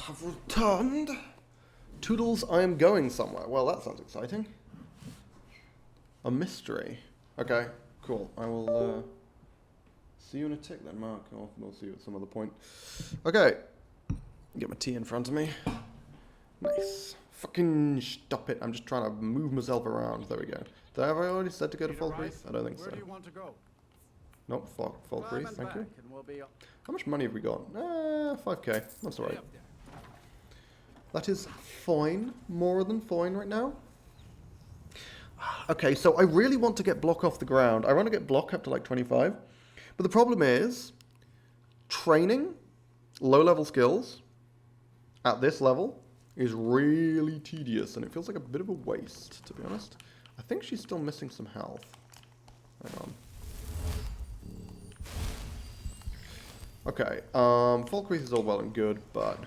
I've returned. Toodles, I am going somewhere. Well, that sounds exciting. A mystery. Okay, cool. I will see you in a tick then, Mark. We'll see you at some other point. Okay. Get my tea in front of me. Nice. Fucking stop it. I'm just trying to move myself around. There we go. Have I already said to go to Falk Reef? I don't think so. Where do you want to go? Nope, Falk Reef, thank you. We'll be How much money have we got? 5k. That's alright. That is fine. More than fine right now. Okay, so I really want to get block off the ground. I want to get block up to like 25. But the problem is, training low-level skills at this level is really tedious, and it feels like a bit of a waste, to be honest. I think she's still missing some health. Hang on. Okay, Falk Reef is all well and good, but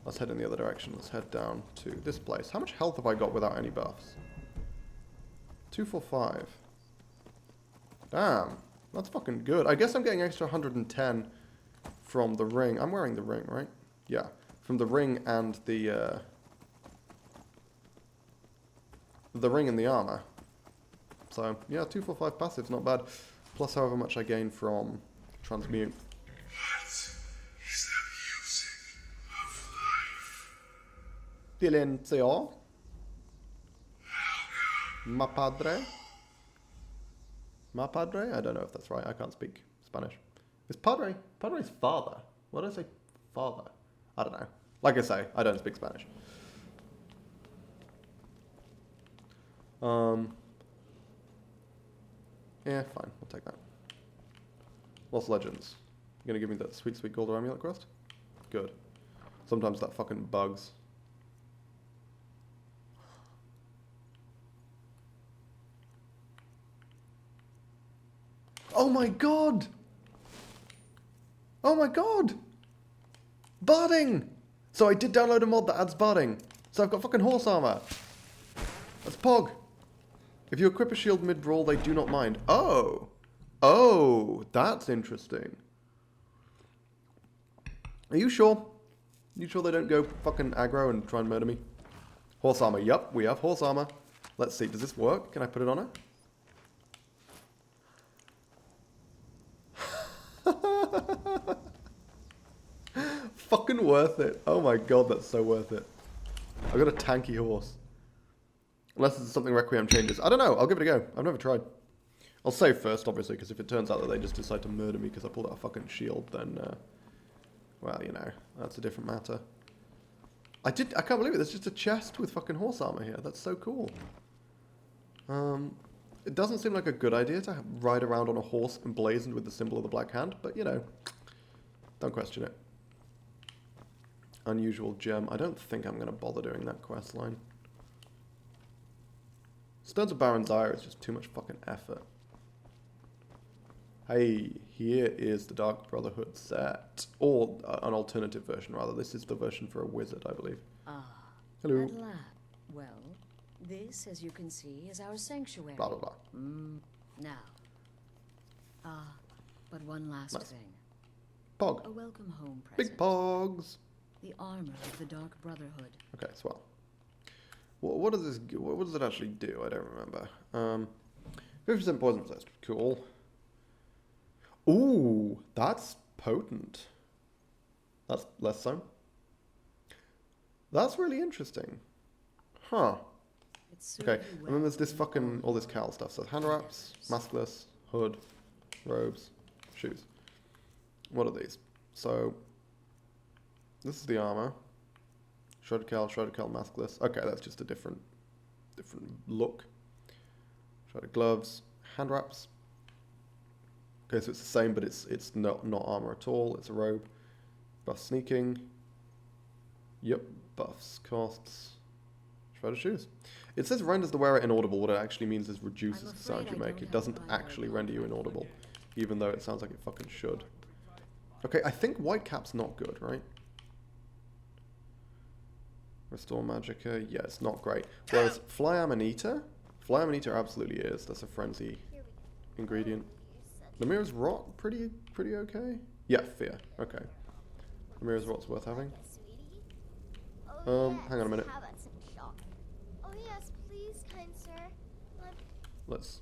let's head in the other direction. Let's head down to this place. How much health have I got without any buffs? 245. Damn, that's fucking good. I guess I'm getting extra 110 from the ring. I'm wearing the ring, right? Yeah, from the ring and the ring and the armor. So, yeah, 245 passive's not bad. Plus however much I gain from transmute. What is the music of life? Silenzio. Ma padre? Ma padre? I don't know if that's right. I can't speak Spanish. Is padre? Padre's father. What did I say? Father? I don't know. Like I say, I don't speak Spanish. Yeah, fine. I'll take that. Lost Legends. You gonna give me that sweet, sweet gold amulet quest? Good. Sometimes that fucking bugs. Oh my god! Oh my god! Barding! So I did download a mod that adds barding. So I've got fucking horse armor. That's Pog. If you equip a shield mid-brawl, they do not mind. Oh! Oh, that's interesting. Are you sure? You sure they don't go fucking aggro and try and murder me? Horse armor. Yup, we have horse armor. Let's see, does this work? Can I put it on her? Fucking worth it. Oh my god, that's so worth it. I've got a tanky horse. Unless it's something Requiem changes. I don't know, I'll give it a go. I've never tried. I'll save first, obviously, because if it turns out that they just decide to murder me because I pulled out a fucking shield, then, well, you know, that's a different matter. I can't believe it, there's just a chest with fucking horse armor here. That's so cool. It doesn't seem like a good idea to ride around on a horse emblazoned with the symbol of the Black Hand, but, you know, don't question it. Unusual gem. I don't think I'm going to bother doing that quest line. Stones of Baron's Ire is just too much fucking effort. Hey, here is the Dark Brotherhood set. Or an alternative version, rather. This is the version for a wizard, I believe. Ah. Hello. At last. Well, this, as you can see, is our sanctuary. Blah, blah, blah. Now. But one last Nice. thing. Pog. A welcome home present. Big pogs. The armor of the Dark Brotherhood. Okay, swell. What does this? What does it actually do? I don't remember. 50% poison resist. Cool. Ooh, that's potent. That's less so. That's really interesting. Huh. Okay, and then there's this fucking all this Cal stuff. So hand wraps, maskless, hood, robes, shoes. What are these? So this is the armor. Shredded Cal, maskless. Okay, that's just a different look. Shredded gloves, hand wraps. Okay, so it's the same, but it's not armor at all. It's a robe. Buff sneaking. Yep, buffs, costs. Shredded shoes. It says renders the wearer inaudible. What it actually means is reduces the sound you make. It doesn't actually render you inaudible, even though it sounds like it fucking should. Okay, I think white cap's not good, right? Restore Magicka, yeah, it's not great. Whereas Fly Amanita absolutely is. That's a frenzy ingredient. Lemira's Rot, pretty okay. Yeah, Fear, okay. Lemira's Rot's worth having. Hang on a minute. How about some shopping? Oh yes, please, kind sir. Let's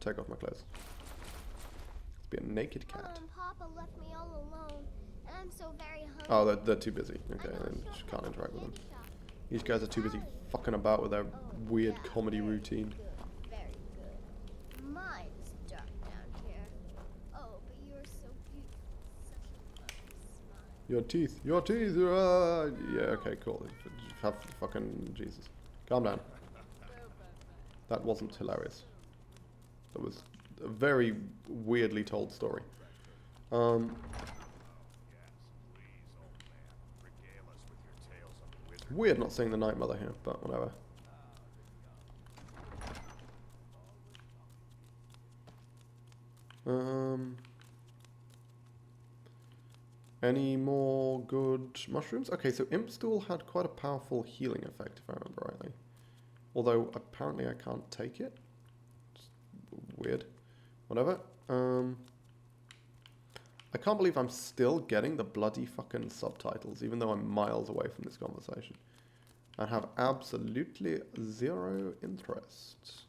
take off my clothes. Let's be a naked cat. Mom and Papa left me all alone, and I'm so very hungry. Oh, they're too busy. Okay, then just can't interact with them. These guys are too busy fucking about with their weird comedy routine. Good, very good. My, it's dark down here. Oh, but you're so beautiful. Such a lovely smile. Your teeth, yeah, okay, cool. Have fucking Jesus. Calm down. That wasn't hilarious. That was a very weirdly told story. Weird not seeing the Night Mother here, but whatever. Any more good mushrooms? Okay, so Imp Stool had quite a powerful healing effect, if I remember rightly. Although, apparently I can't take it. It's weird. Whatever. I can't believe I'm still getting the bloody fucking subtitles, even though I'm miles away from this conversation. I have absolutely zero interest.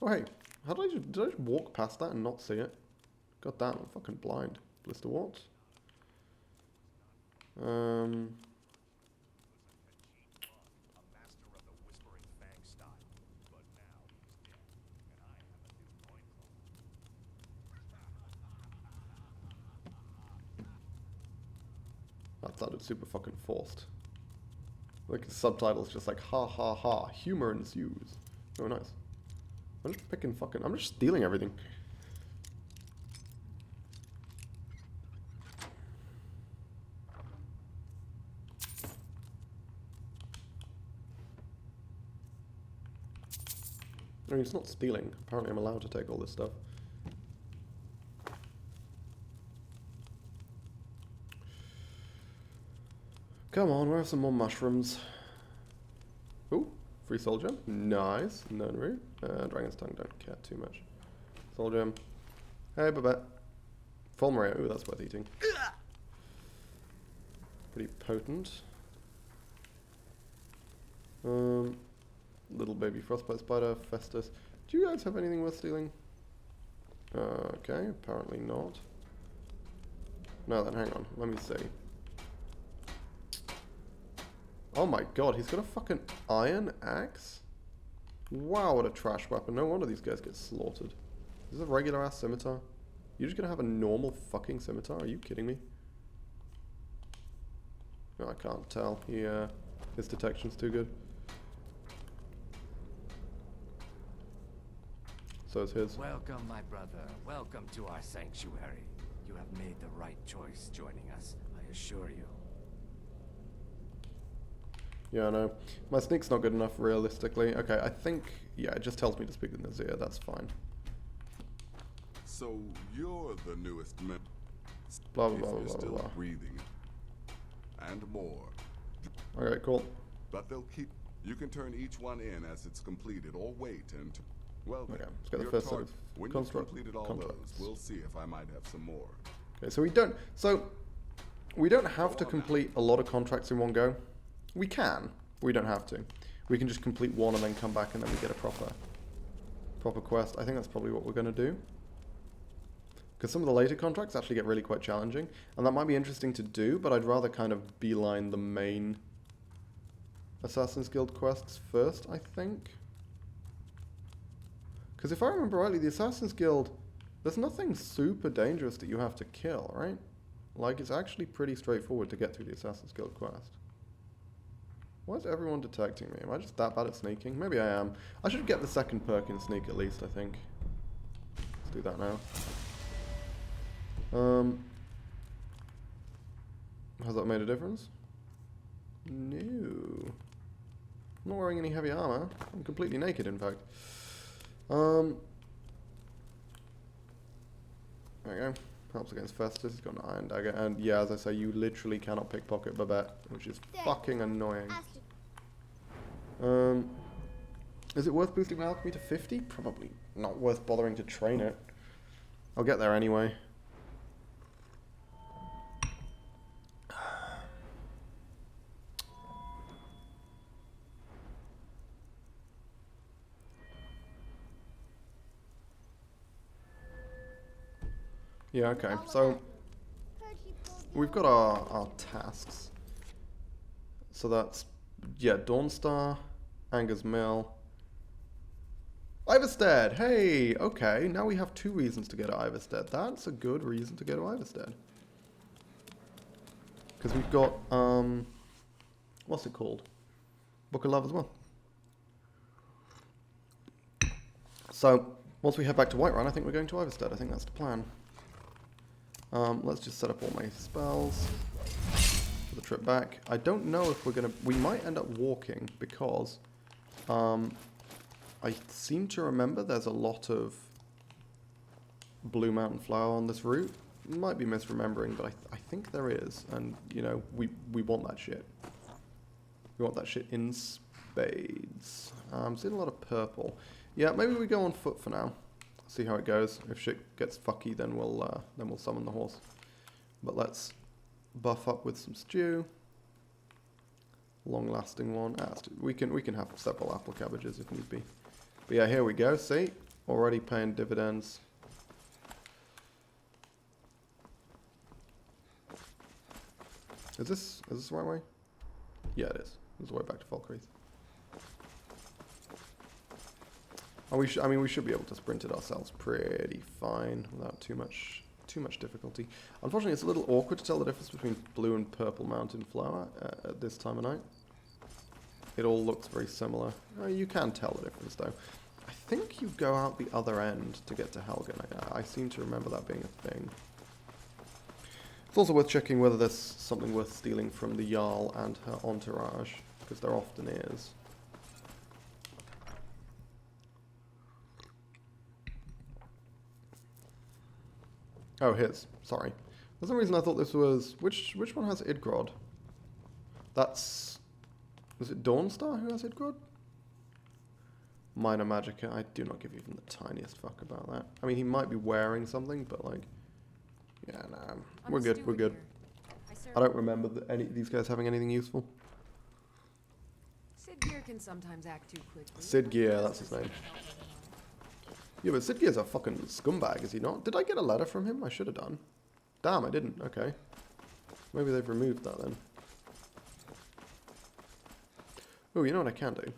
Oh hey, did I just walk past that and not see it? God damn, I'm fucking blind. Blister warts. That sounded super fucking forced. Like the subtitles just like ha ha ha, humor ensues. Oh nice. I'm just picking fucking, I'm just stealing everything. I mean, it's not stealing. Apparently I'm allowed to take all this stuff. Come on, where are some more mushrooms? Ooh, free soul gem. Nice. None root. Dragon's tongue, don't care too much. Soul gem. Hey, Babette. Fulmarae. Ooh, that's worth eating. Pretty potent. Little baby frostbite spider, Festus. Do you guys have anything worth stealing? Okay, apparently not. No, then hang on. Let me see. Oh my god, he's got a fucking iron axe? Wow, what a trash weapon. No wonder these guys get slaughtered. Is this a regular ass scimitar? You're just gonna have a normal fucking scimitar? Are you kidding me? No, I can't tell. His detection's too good. So is his. Welcome, my brother. Welcome to our sanctuary. You have made the right choice joining us, I assure you. Yeah, I know. My sneak's not good enough, realistically. Okay, I think... Yeah, it just tells me to speak with Nazir. That's fine. So, you're the newest member. Blah, blah, blah, You're blah, still blah. breathing. And more. Okay, cool. But they'll keep... You can turn each one in as it's completed, or wait and... Well, Okay, let's get the your first set target. of When you've construct completed all contracts. those, we'll see if I might have some more. Okay, so we don't have to complete a lot of contracts in one go. We can, but we don't have to. We can just complete one and then come back and then we get a proper quest. I think that's probably what we're going to do. Because some of the later contracts actually get really quite challenging. And that might be interesting to do, but I'd rather kind of beeline the main Assassin's Guild quests first, I think. Because if I remember rightly, the Assassin's Guild, there's nothing super dangerous that you have to kill, right? Like, it's actually pretty straightforward to get through the Assassin's Guild quest. Why is everyone detecting me? Am I just that bad at sneaking? Maybe I am. I should get the second perk in sneak at least, I think. Let's do that now. Has that made a difference? No. I'm not wearing any heavy armor. I'm completely naked, in fact. There we go. Helps against Festus. He's got an iron dagger. And yeah, as I say, you literally cannot pickpocket Babette, which is fucking annoying. Is it worth boosting my alchemy to 50? Probably not worth bothering to train it. I'll get there anyway. Yeah, okay. So we've got our tasks. So that's, yeah, Dawnstar, Anger's Mill, Iverstead. Hey, okay. Now we have 2 reasons to go to Iverstead. That's a good reason to go to Iverstead. Because we've got, what's it called? Book of Love as well. So, once we head back to Whiterun, I think we're going to Iverstead. I think that's the plan. Let's just set up all my spells for the trip back. I don't know if we're going to... We might end up walking because I seem to remember there's a lot of Blue Mountain Flower on this route. Might be misremembering, but I think there is. And, you know, we want that shit. We want that shit in spades. I'm seeing a lot of purple. Yeah, maybe we go on foot for now. See how it goes. If shit gets fucky, then we'll summon the horse. But let's buff up with some stew. Long-lasting one. We can have several apple cabbages if need be. But yeah, here we go. See, already paying dividends. Is this the right way? Yeah, it is. This is the way back to Falkreath. Oh, we should be able to sprint it ourselves pretty fine without too much difficulty. Unfortunately, it's a little awkward to tell the difference between blue and purple mountain flower at this time of night. It all looks very similar. You can tell the difference though. I think you go out the other end to get to Helgen. I seem to remember that being a thing. It's also worth checking whether there's something worth stealing from the Jarl and her entourage, because there often is. Oh, his. Sorry. For some reason I thought this was... Which one has Idgrod? That's... Was it Dawnstar who has Idgrod? Minor Magicka. I do not give even the tiniest fuck about that. I mean, he might be wearing something, but like... Yeah, nah. We're good, we're good. I don't remember these guys having anything useful. Sid Gear can sometimes act too quickly. Sid Gear, that's his name. Yeah, but Sid Gear's a fucking scumbag, is he not? Did I get a letter from him? I should have done. Damn, I didn't. Okay. Maybe they've removed that then. Oh, you know what I can do?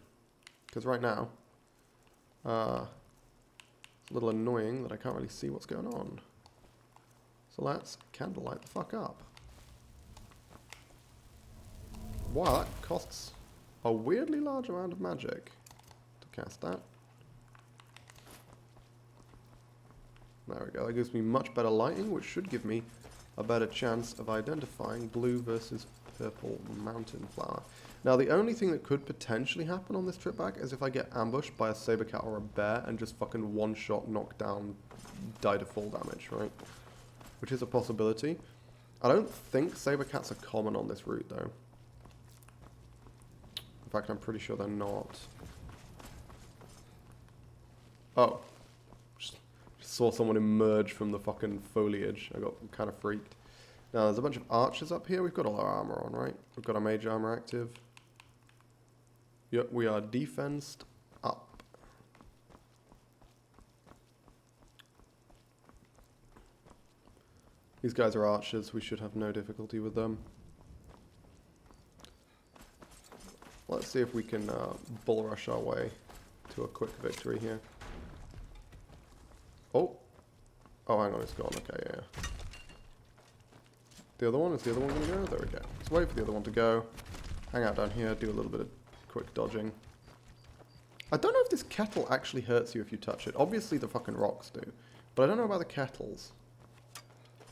Because right now, it's a little annoying that I can't really see what's going on. So let's candlelight the fuck up. Wow, that costs a weirdly large amount of magic to cast that. There we go, that gives me much better lighting, which should give me a better chance of identifying blue versus purple mountain flower. Now, the only thing that could potentially happen on this trip back is if I get ambushed by a saber cat or a bear and just fucking one-shot knock down, die to fall damage, right? Which is a possibility. I don't think saber cats are common on this route, though. In fact, I'm pretty sure they're not. Oh. Just saw someone emerge from the fucking foliage. I got kind of freaked. Now, there's a bunch of archers up here. We've got all our armor on, right? We've got our mage armor active. Yep, we are defensed up. These guys are archers. We should have no difficulty with them. Let's see if we can bull rush our way to a quick victory here. Oh. Oh, hang on, it's gone. Okay, yeah. The other one, is the other one going to go? There we go. Let's wait for the other one to go. Hang out down here, do a little bit of quick dodging. I don't know if this kettle actually hurts you if you touch it. Obviously the fucking rocks do. But I don't know about the kettles.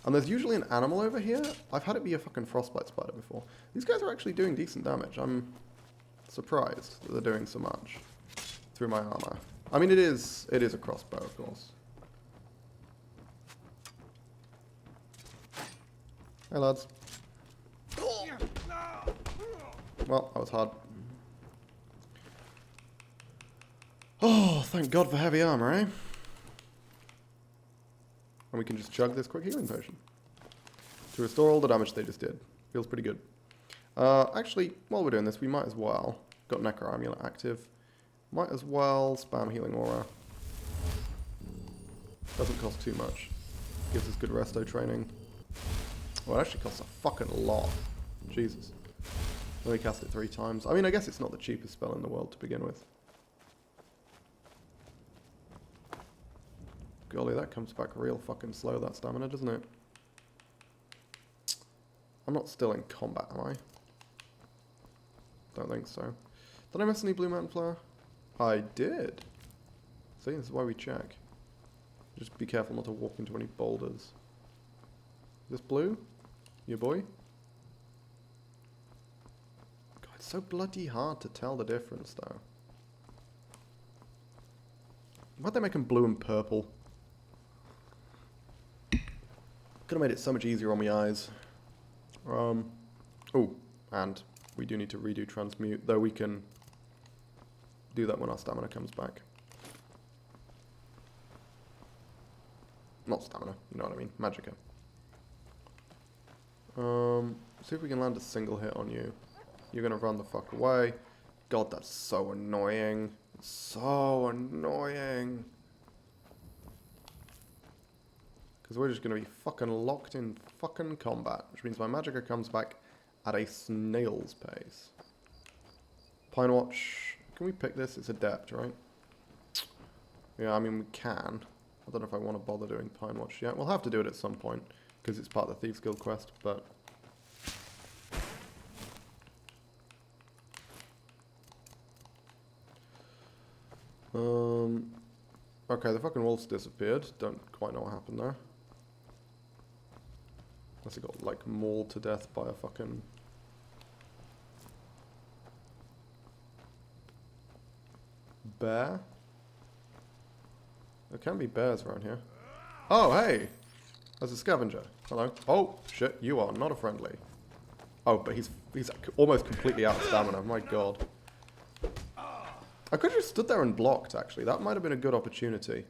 And there's usually an animal over here. I've had it be a fucking frostbite spider before. These guys are actually doing decent damage. I'm surprised that they're doing so much through my armor. I mean, it is a crossbow, of course. Hey, lads. Well, that was hard. Oh, thank God for heavy armor, eh? And we can just chug this quick healing potion to restore all the damage they just did. Feels pretty good. Actually, while we're doing this, we might as well... Got Necro Amulet active. Might as well spam Healing Aura. Doesn't cost too much. Gives us good resto training. Well, it actually costs a fucking lot. Jesus. Only cast it 3 times. I mean, I guess it's not the cheapest spell in the world to begin with. Golly, that comes back real fucking slow, that stamina, doesn't it? I'm not still in combat, am I? Don't think so. Did I miss any Blue Mountain Flower? I did. See, this is why we check. Just be careful not to walk into any boulders. Is this blue? Your boy? God, it's so bloody hard to tell the difference, though. Why'd they make them blue and purple? Could have made it so much easier on my eyes. Oh, and we do need to redo transmute, though we can do that when our stamina comes back. Not stamina, you know what I mean, magicka. See if we can land a single hit on you. You're gonna run the fuck away. God, that's so annoying. So annoying. Because we're just going to be fucking locked in fucking combat. Which means my magicka comes back at a snail's pace. Pine Watch. Can we pick this? It's adept, right? Yeah, I mean we can. I don't know if I want to bother doing Pine Watch yet. We'll have to do it at some point. Because it's part of the Thieves Guild quest, but... Okay, the fucking wolf's disappeared. Don't quite know what happened there. Unless it got, like, mauled to death by a fucking... bear? There can be bears around here. Oh, hey! There's a scavenger. Hello. Oh, shit, you are not a friendly. Oh, but he's almost completely out of stamina. My god. I could have just stood there and blocked, actually. That might have been a good opportunity.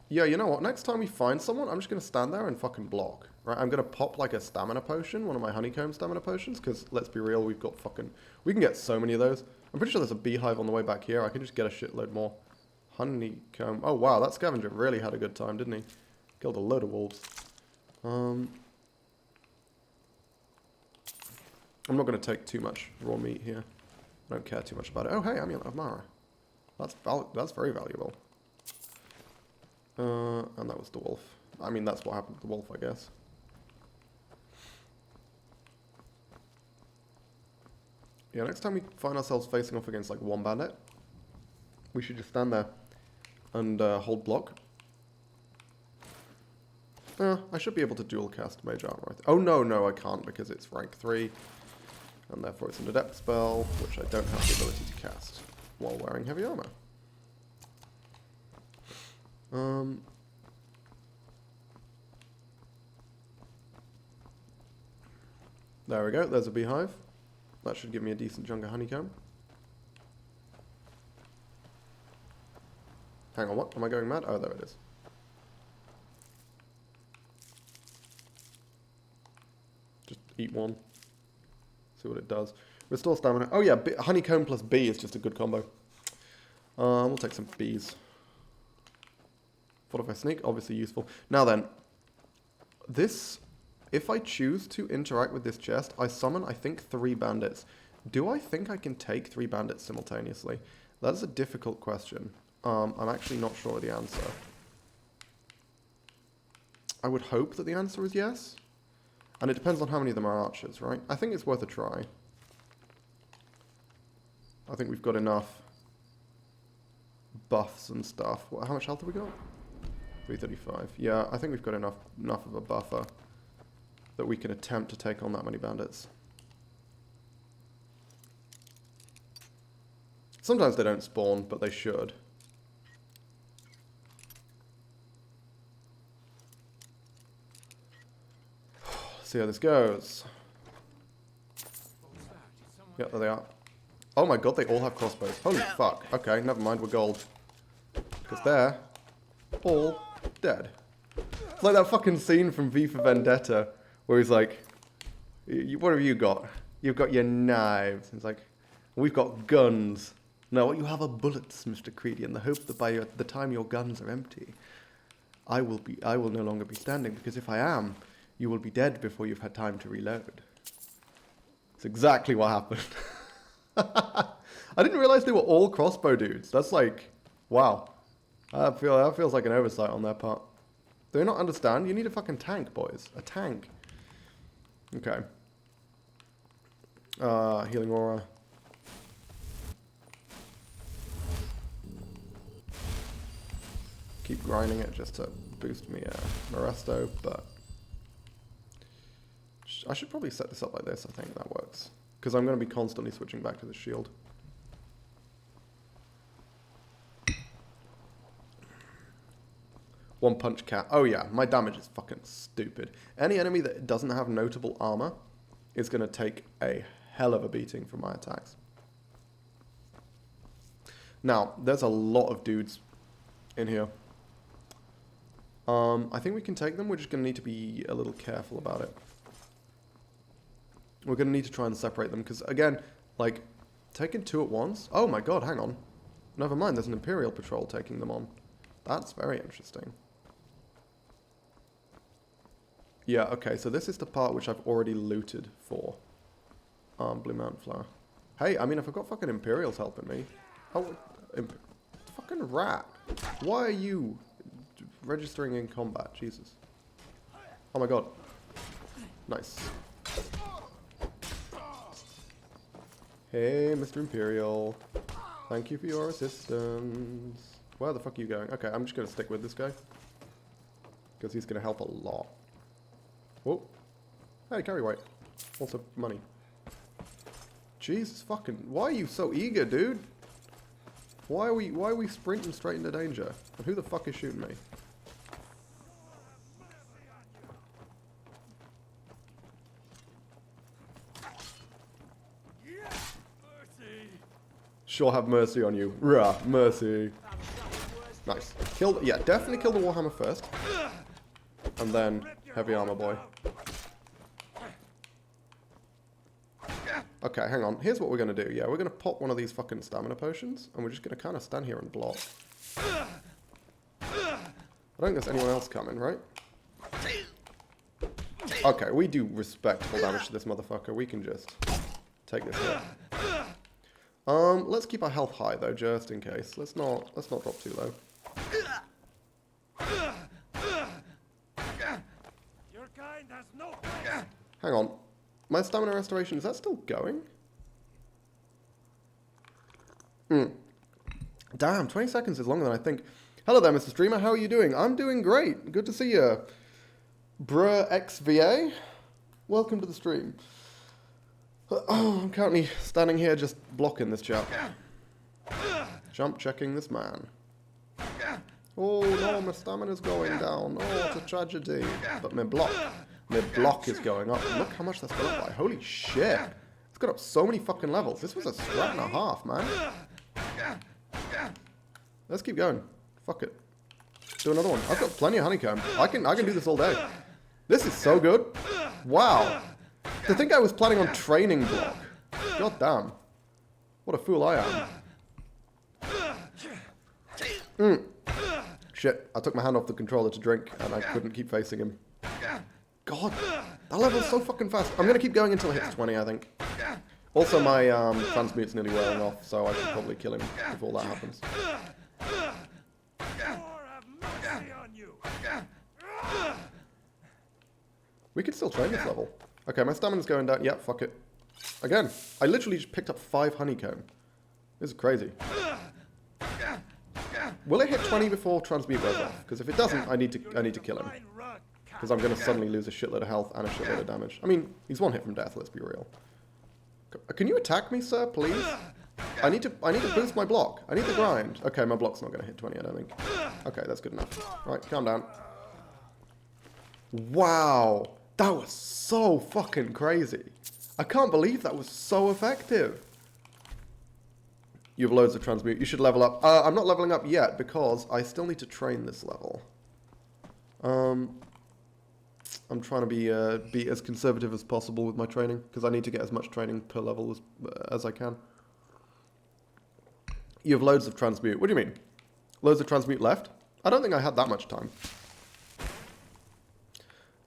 Yeah, you know what? Next time we find someone, I'm just going to stand there and fucking block. Right? I'm going to pop, like, a stamina potion, one of my honeycomb stamina potions, because, let's be real, we've got fucking... We can get so many of those. I'm pretty sure there's a beehive on the way back here. I can just get a shitload more. Honeycomb. Oh, wow, that scavenger really had a good time, didn't he? Killed a load of wolves. I'm not going to take too much raw meat here. I don't care too much about it. Oh, hey, Amulet of Mara. That's very valuable. And that was the wolf. I mean, that's what happened to the wolf, I guess. Yeah, next time we find ourselves facing off against, like, one bandit, we should just stand there and hold block. I should be able to dual cast Mage Armor. Oh, no, I can't because it's rank 3. And therefore it's an adept spell, which I don't have the ability to cast while wearing heavy armor. There we go, there's a beehive. That should give me a decent chunk of honeycomb. Hang on, what? Am I going mad? Oh, there it is. Just eat one. See what it does. Restore stamina. Oh yeah, honeycomb plus bee is just a good combo. We'll take some bees. Fortify sneak, obviously useful. Now then, this, if I choose to interact with this chest, I summon, I think, 3 bandits. Do I think I can take 3 bandits simultaneously? That is a difficult question. I'm actually not sure of the answer. I would hope that the answer is yes. And it depends on how many of them are archers, right? I think it's worth a try. I think we've got enough buffs and stuff. How much health have we got? 335. Yeah, I think we've got enough of a buffer that we can attempt to take on that many bandits. Sometimes they don't spawn, but they should. See how this goes. Yeah, there they are. Oh my god, they all have crossbows. Holy fuck. Okay, never mind, we're gold. Because they're all dead. It's like that fucking scene from V for Vendetta where he's like, what have you got? You've got your knives. He's like, we've got guns. No, what you have are bullets, Mr. Creedy, in the hope that by the time your guns are empty, I will no longer be standing, because if I am, you will be dead before you've had time to reload. It's exactly what happened. I didn't realize they were all crossbow dudes. That's like, wow. That feels like an oversight on their part. Do they not understand? You need a fucking tank, boys. A tank. Okay. Healing aura. Keep grinding it just to boost me Moresto, but I should probably set this up like this. I think that works, because I'm going to be constantly switching back to the shield. One punch cat. Oh yeah, my damage is fucking stupid. Any enemy that doesn't have notable armor is going to take a hell of a beating from my attacks. Now, there's a lot of dudes in here. I think we can take them. We're just going to need to be a little careful about it. We're going to need to try and separate them, because, again, like, taking two at once... Oh my god, hang on. Never mind, there's an Imperial patrol taking them on. That's very interesting. Yeah, okay, so this is the part which I've already looted for. Blue Mountain Flower. Hey, I mean, if I've got fucking Imperials helping me... Oh, fucking rat. Why are you registering in combat? Jesus. Oh my god. Nice. Hey, Mr. Imperial. Thank you for your assistance. Where the fuck are you going? Okay, I'm just going to stick with this guy, because he's going to help a lot. Oh. Hey, carry weight. Also, money. Jesus fucking... Why are you so eager, dude? Why are we sprinting straight into danger? And who the fuck is shooting me? Sure have mercy on you. Rah, mercy. Nice. Yeah, definitely kill the Warhammer first. And then heavy armor boy. Okay, hang on. Here's what we're going to do. Yeah, we're going to pop one of these fucking stamina potions, and we're just going to kind of stand here and block. I don't think there's anyone else coming, right? Okay, we do respectful damage to this motherfucker. We can just take this hit. Let's keep our health high though, just in case. Let's not drop too low. Your kind has no Hang on. My stamina restoration, is that still going? Damn, 20 seconds is longer than I think. Hello there, Mr. Streamer. How are you doing? I'm doing great. Good to see you. Bruh XVA. Welcome to the stream. I'm currently standing here just blocking this chap. Jump checking this man. Oh no, my stamina's going down. Oh, it's a tragedy. But my block is going up. Look how much that's gone up by. Holy shit. It's got up so many fucking levels. This was a strat and a half, man. Let's keep going. Fuck it. Do another one. I've got plenty of honeycomb. I can do this all day. This is so good. Wow. To think I was planning on training block. God damn. What a fool I am. Shit, I took my hand off the controller to drink and I couldn't keep facing him. God, that level's so fucking fast. I'm going to keep going until it hits 20, I think. Also, my transmute's nearly wearing off, so I should probably kill him before that happens. We can still train this level. Okay, my stamina's going down. Yeah, fuck it. Again, I literally just picked up 5 honeycomb. This is crazy. Will it hit 20 before transmute wears off? Because if it doesn't, I need to kill him. Because I'm going to suddenly lose a shitload of health and a shitload of damage. I mean, he's one hit from death, let's be real. Can you attack me, sir, please? I need to boost my block. I need the grind. Okay, my block's not going to hit 20, I don't think. Okay, that's good enough. Right, calm down. Wow. That was so fucking crazy. I can't believe that was so effective. You have loads of transmute. You should level up. I'm not leveling up yet because I still need to train this level. I'm trying to be as conservative as possible with my training because I need to get as much training per level as I can. You have loads of transmute. What do you mean? Loads of transmute left? I don't think I had that much time.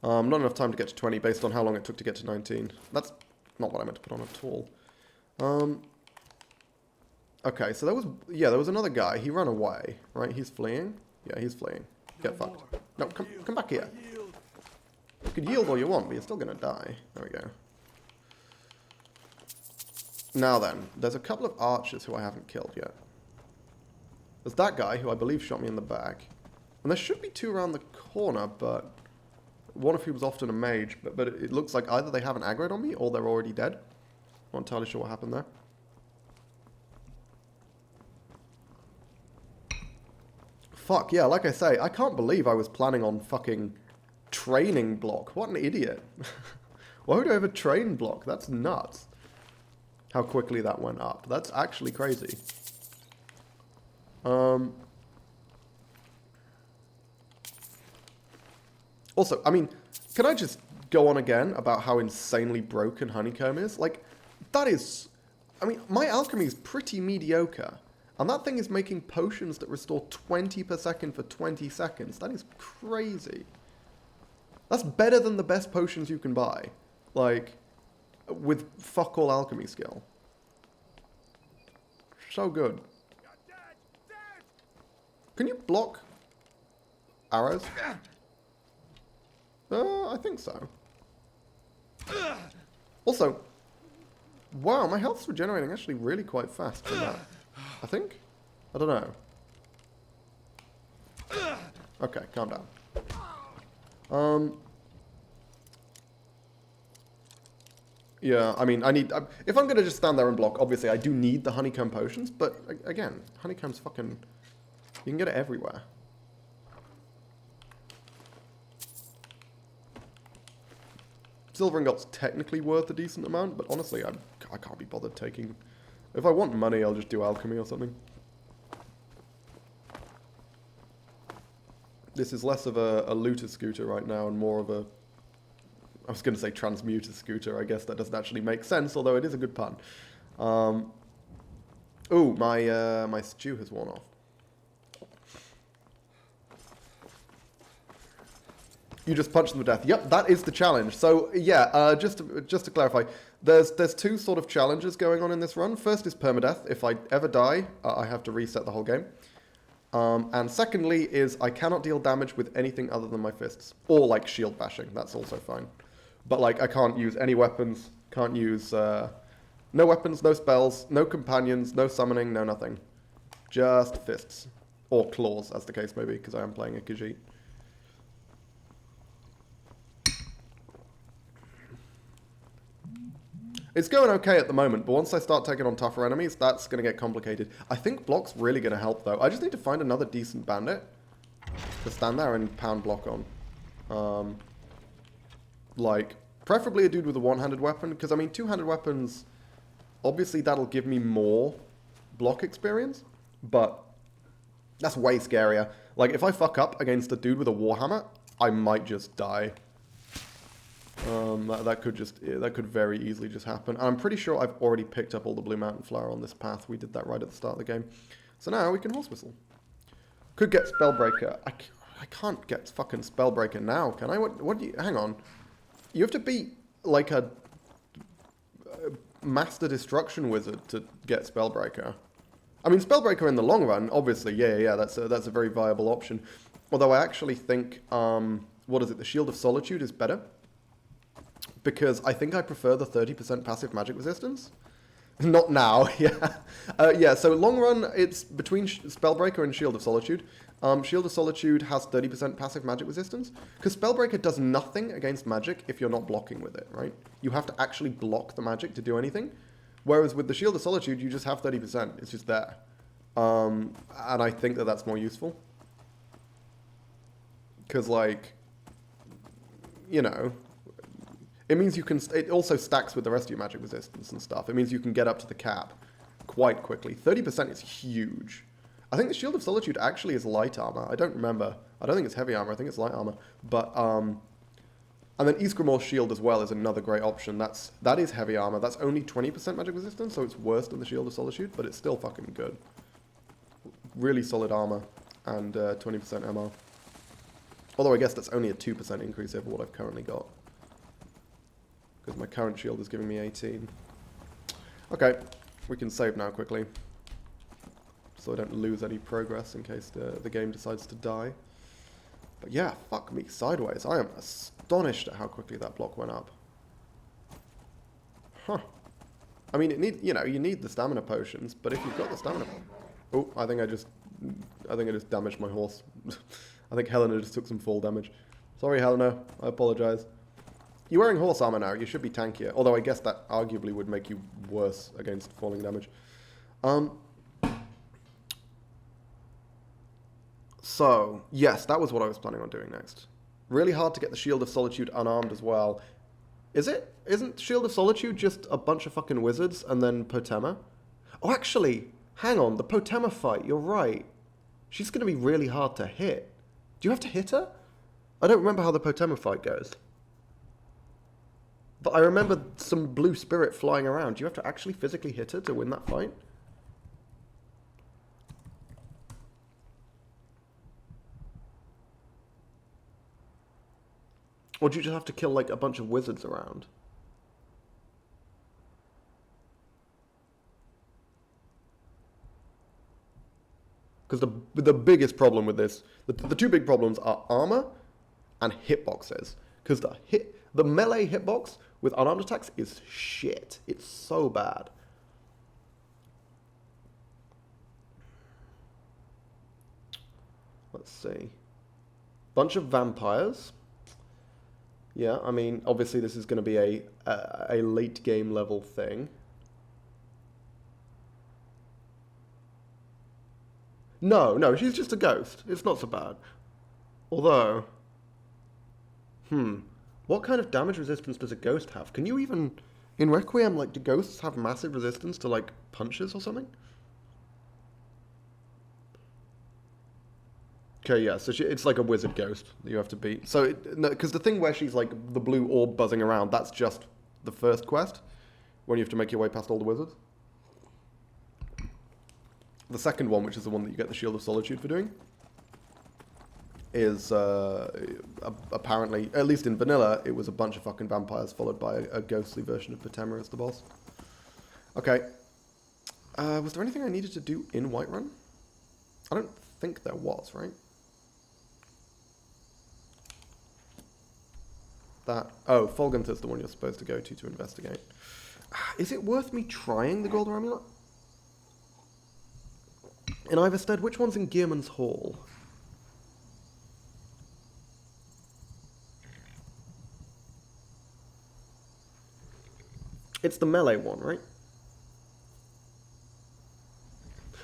Not enough time to get to 20 based on how long it took to get to 19. That's not what I meant to put on at all. Okay, so there was another guy. He ran away, right? He's fleeing. Yeah, he's fleeing. Get fucked. No, come back here. You could yield all you want, but you're still gonna die. There we go. Now then, there's a couple of archers who I haven't killed yet. There's that guy who I believe shot me in the back. And there should be two around the corner, but one of whom was often a mage, but it looks like either they haven't aggroed on me or they're already dead. Not entirely sure what happened there. Fuck, yeah, like I say, I can't believe I was planning on fucking training block. What an idiot. Why would I have a train block? That's nuts. How quickly that went up. That's actually crazy. Also, I mean, can I just go on again about how insanely broken Honeycomb is? Like, that is... I mean, my alchemy is pretty mediocre. And that thing is making potions that restore 20 per second for 20 seconds. That is crazy. That's better than the best potions you can buy. Like, with fuck all alchemy skill. So good. Can you block arrows? I think so. Also, wow, my health's regenerating actually really quite fast from that. I think? I don't know. Okay, calm down. Yeah, I mean, if I'm going to just stand there and block, obviously I do need the honeycomb potions, but again, honeycomb's fucking... You can get it everywhere. Silver ingot's technically worth a decent amount, but honestly, I can't be bothered taking... If I want money, I'll just do alchemy or something. This is less of a looter scooter right now and more of a... I was going to say transmuter scooter. I guess that doesn't actually make sense, although it is a good pun. Ooh, my stew has worn off. You just punch them to death. Yep, that is the challenge. So yeah, just to clarify, there's two sort of challenges going on in this run. First is permadeath. If I ever die, I have to reset the whole game. And secondly is I cannot deal damage with anything other than my fists. Or like shield bashing, that's also fine. But like I can't use any weapons, can't use no weapons, no spells, no companions, no summoning, no nothing. Just fists. Or claws, as the case may be, because I am playing a Khajiit. It's going okay at the moment, but once I start taking on tougher enemies, that's going to get complicated. I think block's really going to help, though. I just need to find another decent bandit to stand there and pound block on. Like, preferably a dude with a one-handed weapon, because, I mean, two-handed weapons, obviously that'll give me more block experience, but that's way scarier. Like, if I fuck up against a dude with a warhammer, I might just die. That could very easily just happen. And I'm pretty sure I've already picked up all the Blue Mountain Flower on this path. We did that right at the start of the game. So now we can horse whistle. Could get Spellbreaker. I can't get fucking Spellbreaker now, can I? What do you... Hang on. You have to be like a Master Destruction Wizard to get Spellbreaker. I mean, Spellbreaker in the long run, obviously, yeah, that's a very viable option. Although I actually think, what is it, the Shield of Solitude is better. Because I think I prefer the 30% passive magic resistance. Not now, yeah. Yeah, so long run, it's between Spellbreaker and Shield of Solitude. Shield of Solitude has 30% passive magic resistance. Because Spellbreaker does nothing against magic if you're not blocking with it, right? You have to actually block the magic to do anything. Whereas with the Shield of Solitude, you just have 30%. It's just there. And I think that that's more useful. Because, like, you know... It means you can... It also stacks with the rest of your magic resistance and stuff. It means you can get up to the cap quite quickly. 30% is huge. I think the Shield of Solitude actually is light armor. I don't remember. I don't think it's heavy armor. I think it's light armor. But, and then Ysgrimmor's Shield as well is another great option. That is heavy armor. That's only 20% magic resistance, so it's worse than the Shield of Solitude, but it's still fucking good. Really solid armor and 20% MR. Although I guess that's only a 2% increase over what I've currently got. Because my current shield is giving me 18. Okay, we can save now quickly. So I don't lose any progress in case the game decides to die. But yeah, fuck me sideways. I am astonished at how quickly that block went up. Huh. I mean, you need the stamina potions, but if you've got the stamina... Oh, I think I just damaged my horse. I think Helena just took some fall damage. Sorry, Helena. I apologize. You're wearing horse armor now. You should be tankier. Although I guess that arguably would make you worse against falling damage. So, yes, that was what I was planning on doing next. Really hard to get the Shield of Solitude unarmed as well. Is it? Isn't Shield of Solitude just a bunch of fucking wizards and then Potema? Oh, actually, hang on. The Potema fight, you're right. She's going to be really hard to hit. Do you have to hit her? I don't remember how the Potema fight goes. But I remember some blue spirit flying around. Do you have to actually physically hit her to win that fight? Or do you just have to kill, like, a bunch of wizards around? Because the biggest problem with this, the two big problems are armor and hitboxes. Because the melee hitbox with unarmed attacks is shit. It's so bad. Let's see. Bunch of vampires. Yeah, I mean, obviously this is going to be a late game level thing. No, she's just a ghost. It's not so bad. Although, what kind of damage resistance does a ghost have? Can you even, in Requiem, like, do ghosts have massive resistance to, like, punches or something? Okay, yeah, so it's like a wizard ghost that you have to beat. So, because the thing where she's like the blue orb buzzing around, that's just the first quest, when you have to make your way past all the wizards. The second one, which is the one that you get the Shield of Solitude for doing, is apparently, at least in vanilla, it was a bunch of fucking vampires followed by a ghostly version of Potema as the boss. Okay. Was there anything I needed to do in Whiterun? I don't think there was, right? Oh, Folgant's the one you're supposed to go to investigate. Is it worth me trying the Golden Amulet? In Iverstead, which one's in Gearman's Hall? It's the melee one, right?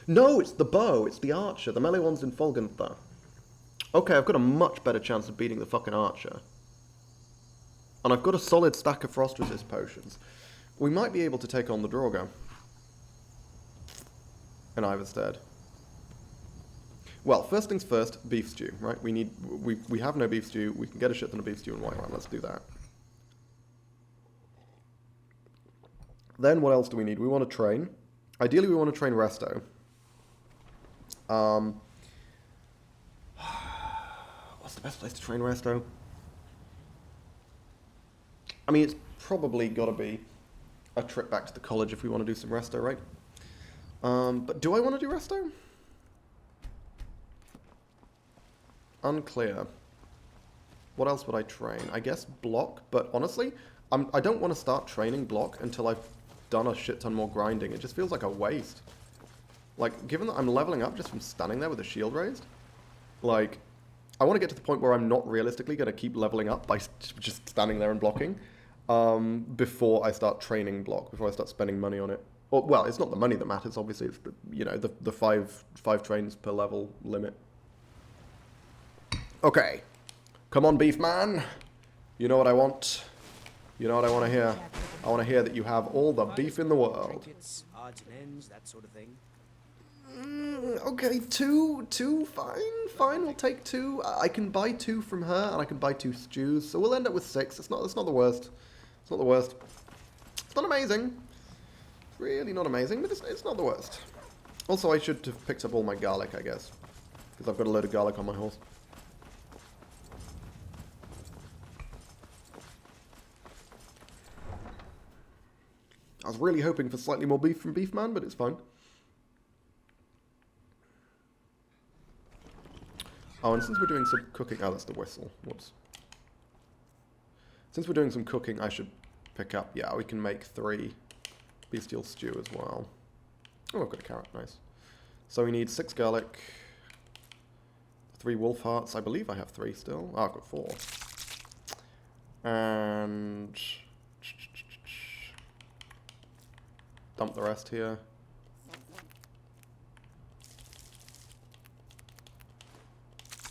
No, it's the bow. It's the archer. The melee one's in Folgantha. Okay, I've got a much better chance of beating the fucking archer. And I've got a solid stack of frost resist potions. We might be able to take on the Draugr in Iverstead. Well, first things first, beef stew, right? We have no beef stew. We can get a shit ton of beef stew in Whiterun. Let's do that. Then what else do we need? We want to train. Ideally, we want to train Resto. What's the best place to train Resto? I mean, it's probably got to be a trip back to the college if we want to do some Resto, right? But do I want to do Resto? Unclear. What else would I train? I guess block, but honestly, I don't want to start training block until I've done a shit ton more grinding. It just feels like a waste. Like, given that I'm leveling up just from standing there with a shield raised, like, I want to get to the point where I'm not realistically going to keep leveling up by just standing there and blocking before I start training block, before I start spending money on it. Well, it's not the money that matters, obviously. It's the five trains per level limit. Okay. Come on, beef man. You know what I want. You know what I want to hear. I want to hear that you have all the beef in the world. Odds and ends, that sort of thing. Okay, two, fine, we'll take 2. I can buy 2 from her, and I can buy 2 stews, so we'll end up with 6. It's not the worst. It's not the worst. It's not amazing. It's really not amazing, but it's not the worst. Also, I should have picked up all my garlic, I guess, because I've got a load of garlic on my horse. I was really hoping for slightly more beef from Beef Man, but it's fine. Oh, and since we're doing some cooking... Oh, that's the whistle. Whoops. Since we're doing some cooking, I should pick up... Yeah, we can make 3 bestial stew as well. Oh, I've got a carrot. Nice. So we need 6 garlic, 3 wolf hearts. I believe I have 3 still. Oh, I've got 4. And... dump the rest here.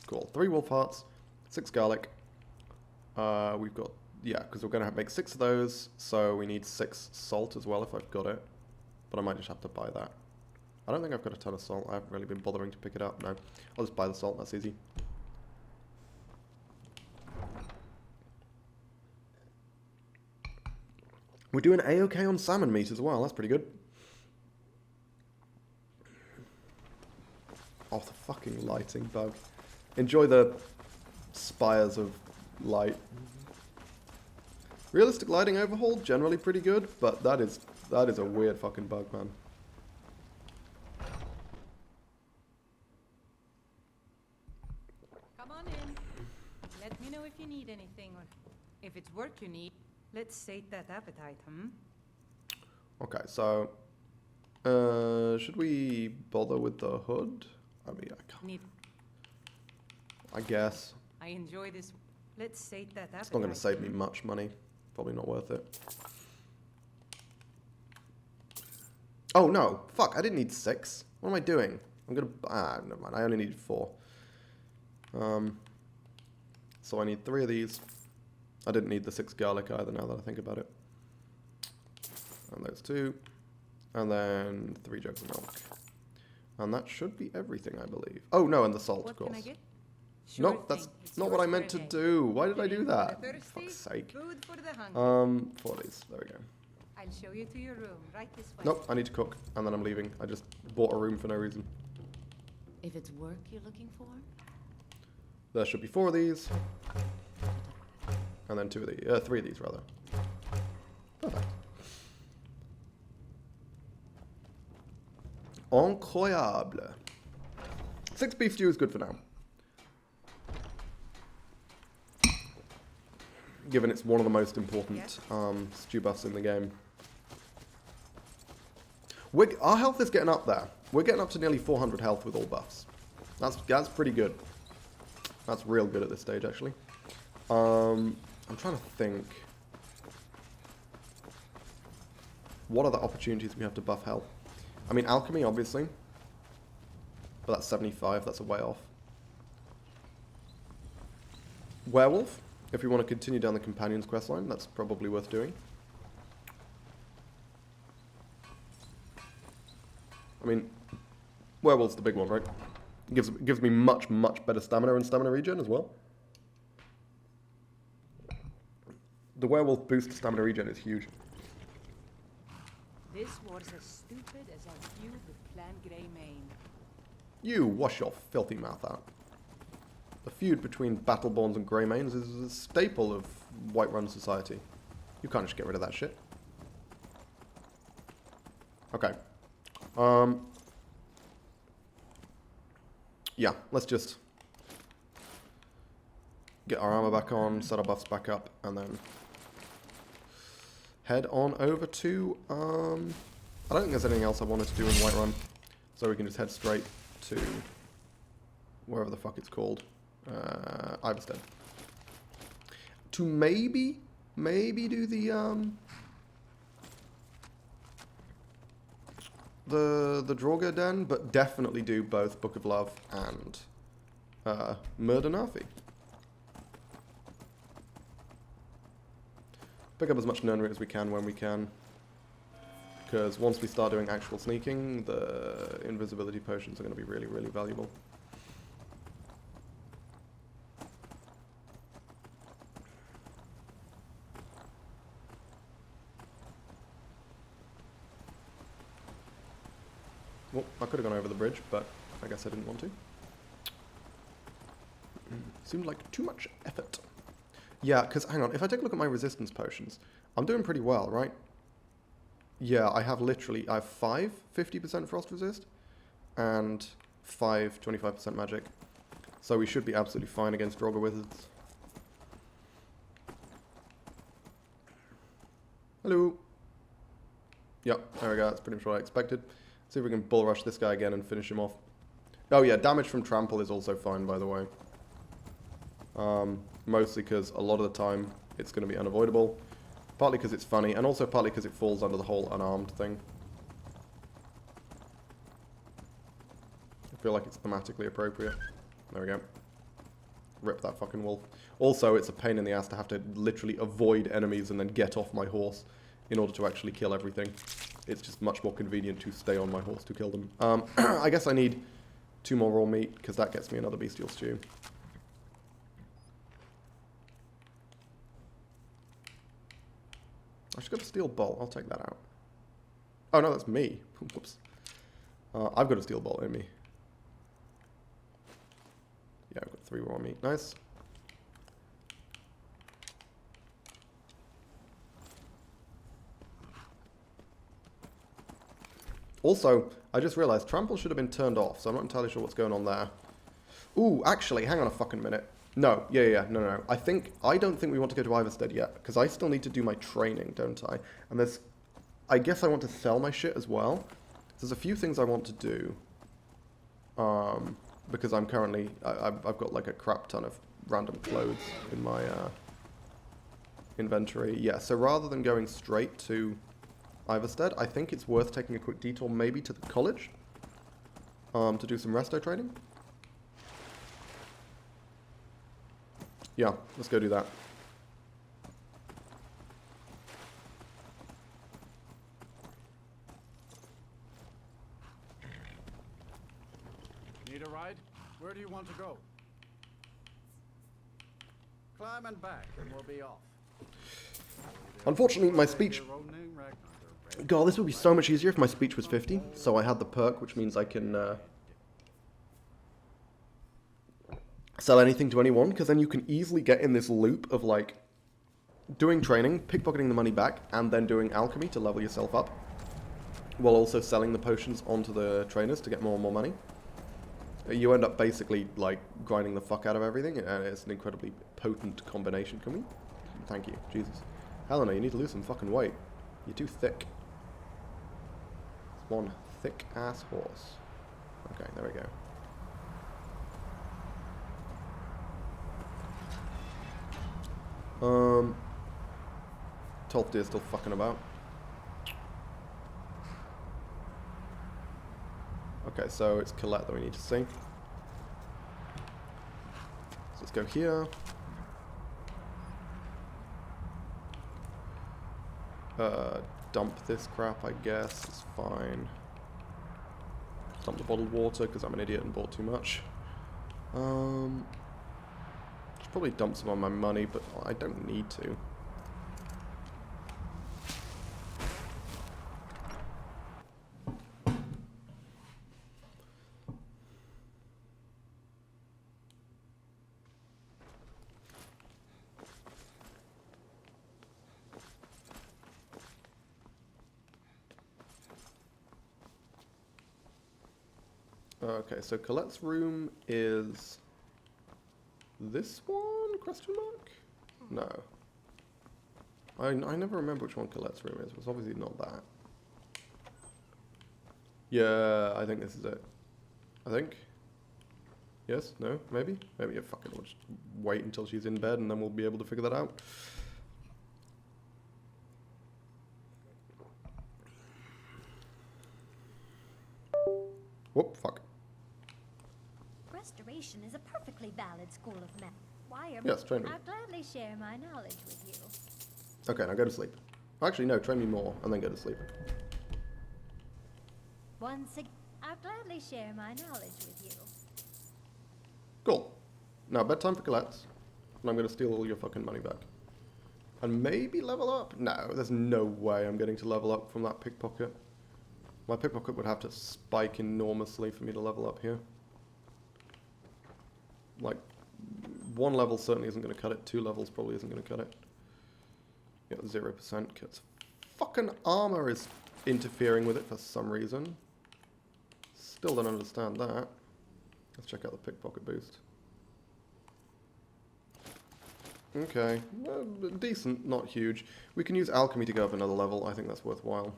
Cool. 3 wolf hearts, 6 garlic. We've got... Yeah, because we're going to make 6 of those, so we need 6 salt as well if I've got it. But I might just have to buy that. I don't think I've got a ton of salt. I haven't really been bothering to pick it up. No. I'll just buy the salt. That's easy. We're doing A-OK on salmon meat as well. That's pretty good. Oh, the fucking lighting bug. Enjoy the spires of light. Realistic lighting overhaul, generally pretty good, but that is a weird fucking bug, man. Come on in. Let me know if you need anything, or if it's work you need. Let's sate that appetite, Okay, so... should we bother with the hood? I mean, I can't. I guess. I enjoy this. Let's sate that appetite. It's not going to save me much money. Probably not worth it. Oh, no. Fuck, I didn't need 6. What am I doing? I'm going to... Ah, never mind. I only needed 4. So I need 3 of these. I didn't need the 6 garlic either, now that I think about it. And those 2. And then 3 jugs of milk. And that should be everything, I believe. Oh, no, and the salt, of course. What can I get? Sure Nope, that's not what I meant to do. Why did I do that? For fuck's sake. Food for the hungry. 4 of these. There we go. I'll show you to your room, right this way. Nope, I need to cook, and then I'm leaving. I just bought a room for no reason. If it's work you're looking for, There should be 4 of these. And then 2 of these. 3 of these, rather. Perfect. Incroyable. 6 beef stew is good for now. Given it's one of the most important stew buffs in the game. Our health is getting up there. We're getting up to nearly 400 health with all buffs. That's pretty good. That's real good at this stage, actually. I'm trying to think. What other opportunities we have to buff health? I mean, alchemy, obviously. But that's 75. That's a way off. Werewolf. If we want to continue down the Companion's questline, that's probably worth doing. I mean, Werewolf's the big one, right? It gives me much, much better stamina and stamina regen as well. The Werewolf boost to stamina regen is huge. This was as stupid as our feud with Clan Greymane. You wash your filthy mouth out. The feud between Battleborns and Greymanes is a staple of Whiterun society. You can't just get rid of that shit. Okay. Yeah, let's just get our armor back on, set our buffs back up, and then head on over to, I don't think there's anything else I wanted to do in Whiterun, so we can just head straight to wherever the fuck it's called. Iverstead. To maybe do the Draugr Den, but definitely do both Book of Love and Murder Nafi. Pick up as much Nernrit as we can when we can, because once we start doing actual sneaking, the invisibility potions are going to be really, really valuable. Well, I could have gone over the bridge, but I guess I didn't want to. Seemed like too much effort. Yeah, because, hang on, if I take a look at my resistance potions, I'm doing pretty well, right? Yeah, I have 5 50% frost resist and 5 25% magic. So we should be absolutely fine against Draugr wizards. Hello. Yep, there we go. That's pretty much what I expected. See if we can bull rush this guy again and finish him off. Oh yeah, damage from trample is also fine, by the way. Mostly because a lot of the time it's going to be unavoidable. Partly because it's funny, and also partly because it falls under the whole unarmed thing. I feel like it's thematically appropriate. There we go. Rip that fucking wolf. Also, it's a pain in the ass to have to literally avoid enemies and then get off my horse in order to actually kill everything. It's just much more convenient to stay on my horse to kill them. I guess I need 2 more raw meat, because that gets me another bestial stew. I should got a steel bolt. I'll take that out. Oh no, that's me. Whoops. I've got a steel bolt in me. Yeah, I've got 3 raw meat. Nice. Also, I just realized trample should have been turned off, so I'm not entirely sure what's going on there. Ooh, actually, hang on a fucking minute. No, no. I don't think we want to go to Iverstead yet, because I still need to do my training, don't I? And I guess I want to sell my shit as well. There's a few things I want to do. Because I'm currently, I've got like a crap ton of random clothes in my inventory. Yeah, so rather than going straight to Iverstead, I think it's worth taking a quick detour maybe to the college to do some resto training. Yeah, let's go do that. Need a ride? Where do you want to go? Climb and back, and we'll be off. Unfortunately, my speech... God, this would be so much easier if my speech was 50, so I had the perk, which means I can sell anything to anyone, because then you can easily get in this loop of, like, doing training, pickpocketing the money back, and then doing alchemy to level yourself up, while also selling the potions onto the trainers to get more and more money. You end up basically, like, grinding the fuck out of everything, and it's an incredibly potent combination. Can we? Thank you. Jesus. Helena, you need to lose some fucking weight. You're too thick. It's one thick-ass horse. Okay, there we go. Tolfdir's still fucking about. Okay, so it's Colette that we need to see. So let's go here. Dump this crap, I guess. It's fine. Dump the bottled water because I'm an idiot and bought too much. Should probably dump some on my money, but I don't need to. Okay, so Colette's room is this one? Question mark? No. I never remember which one Colette's room is. It was obviously not that. Yeah, I think this is it. I think. Yes? No? Maybe? Maybe. Yeah, fuck it. We'll just wait until she's in bed and then we'll be able to figure that out. Whoop, fuck. Restoration is a perfectly valid school of magic. Why are Yes, train me. I'll gladly share my knowledge with you. Okay, now go to sleep. Actually, no, train me more and then go to sleep. I'll gladly share my knowledge with you. Cool. Now, bedtime for Colette. And I'm going to steal all your fucking money back. And maybe level up? No, there's no way I'm getting to level up from that pickpocket. My pickpocket would have to spike enormously for me to level up here. Like, 1 level certainly isn't going to cut it. 2 levels probably isn't going to cut it. Yeah, 0% cuts. Fucking armor is interfering with it for some reason. Still don't understand that. Let's check out the Pickpocket Boost. Okay, decent, not huge. We can use alchemy to go up another level. I think that's worthwhile.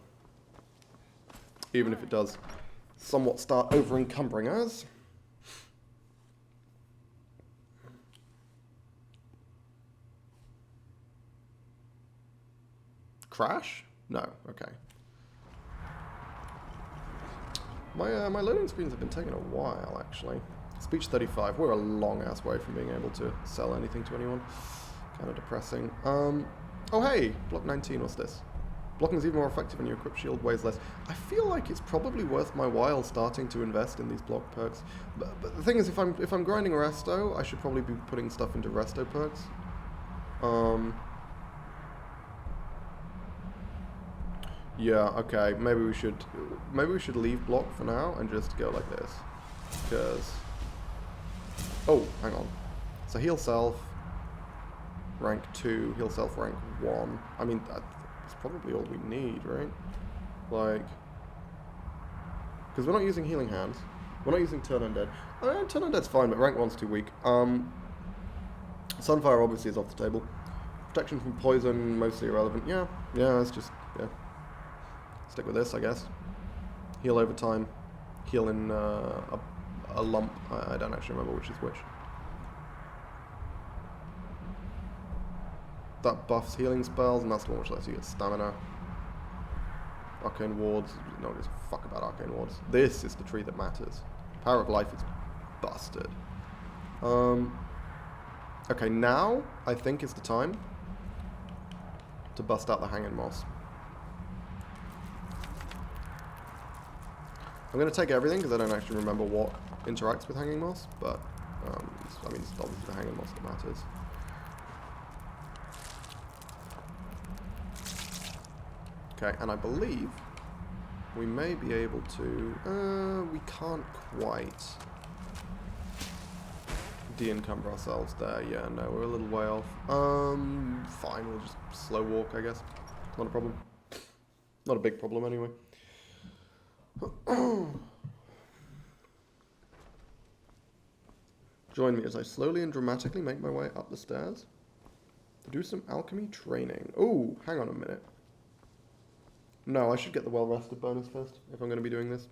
Even if it does somewhat start over-encumbering us. Crash? No, okay. My loading screens have been taking a while, actually. Speech 35. We're a long-ass way from being able to sell anything to anyone. Kind of depressing. Oh, hey! Block 19, what's this? Blocking is even more effective when you equip shield, weighs less. I feel like it's probably worth my while starting to invest in these block perks. But the thing is, if I'm grinding resto, I should probably be putting stuff into resto perks. Yeah, okay, maybe we should leave block for now and just go like this. Because... Oh, hang on. So heal self, rank 2, heal self, rank 1. I mean, that's probably all we need, right? Like... Because we're not using healing hands. We're not using turn undead. Turn undead's fine, but rank 1's too weak. Sunfire obviously is off the table. Protection from poison, mostly irrelevant. Yeah, it's just... yeah. Stick with this, I guess. Heal over time. Heal in a lump. I don't actually remember which is which. That buffs healing spells, and that's the one which lets you get stamina. Arcane wards. No one gives a fuck about arcane wards. This is the tree that matters. Power of life is busted. Okay, now I think is the time to bust out the hanging moss. I'm going to take everything because I don't actually remember what interacts with hanging moss, but I mean, it's obviously the hanging moss that matters. Okay, and I believe we may be able to... we can't quite de-encumber ourselves there. Yeah, no, we're a little way off. Fine, we'll just slow walk, I guess. Not a problem. Not a big problem, anyway. Join me as I slowly and dramatically make my way up the stairs to do some alchemy training. Oh, hang on a minute. No, I should get the well-rested bonus first if I'm going to be doing this.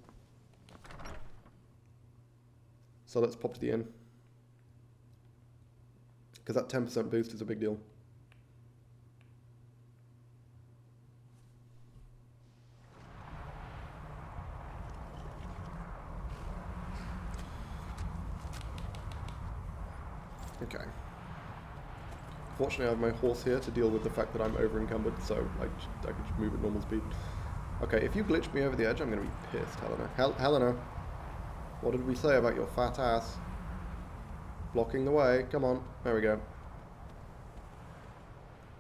So let's pop to the inn. Because that 10% boost is a big deal. Okay. Fortunately, I have my horse here to deal with the fact that I'm over-encumbered, so I can just move at normal speed. Okay, if you glitch me over the edge, I'm going to be pissed, Helena. Helena, what did we say about your fat ass? Blocking the way. Come on. There we go.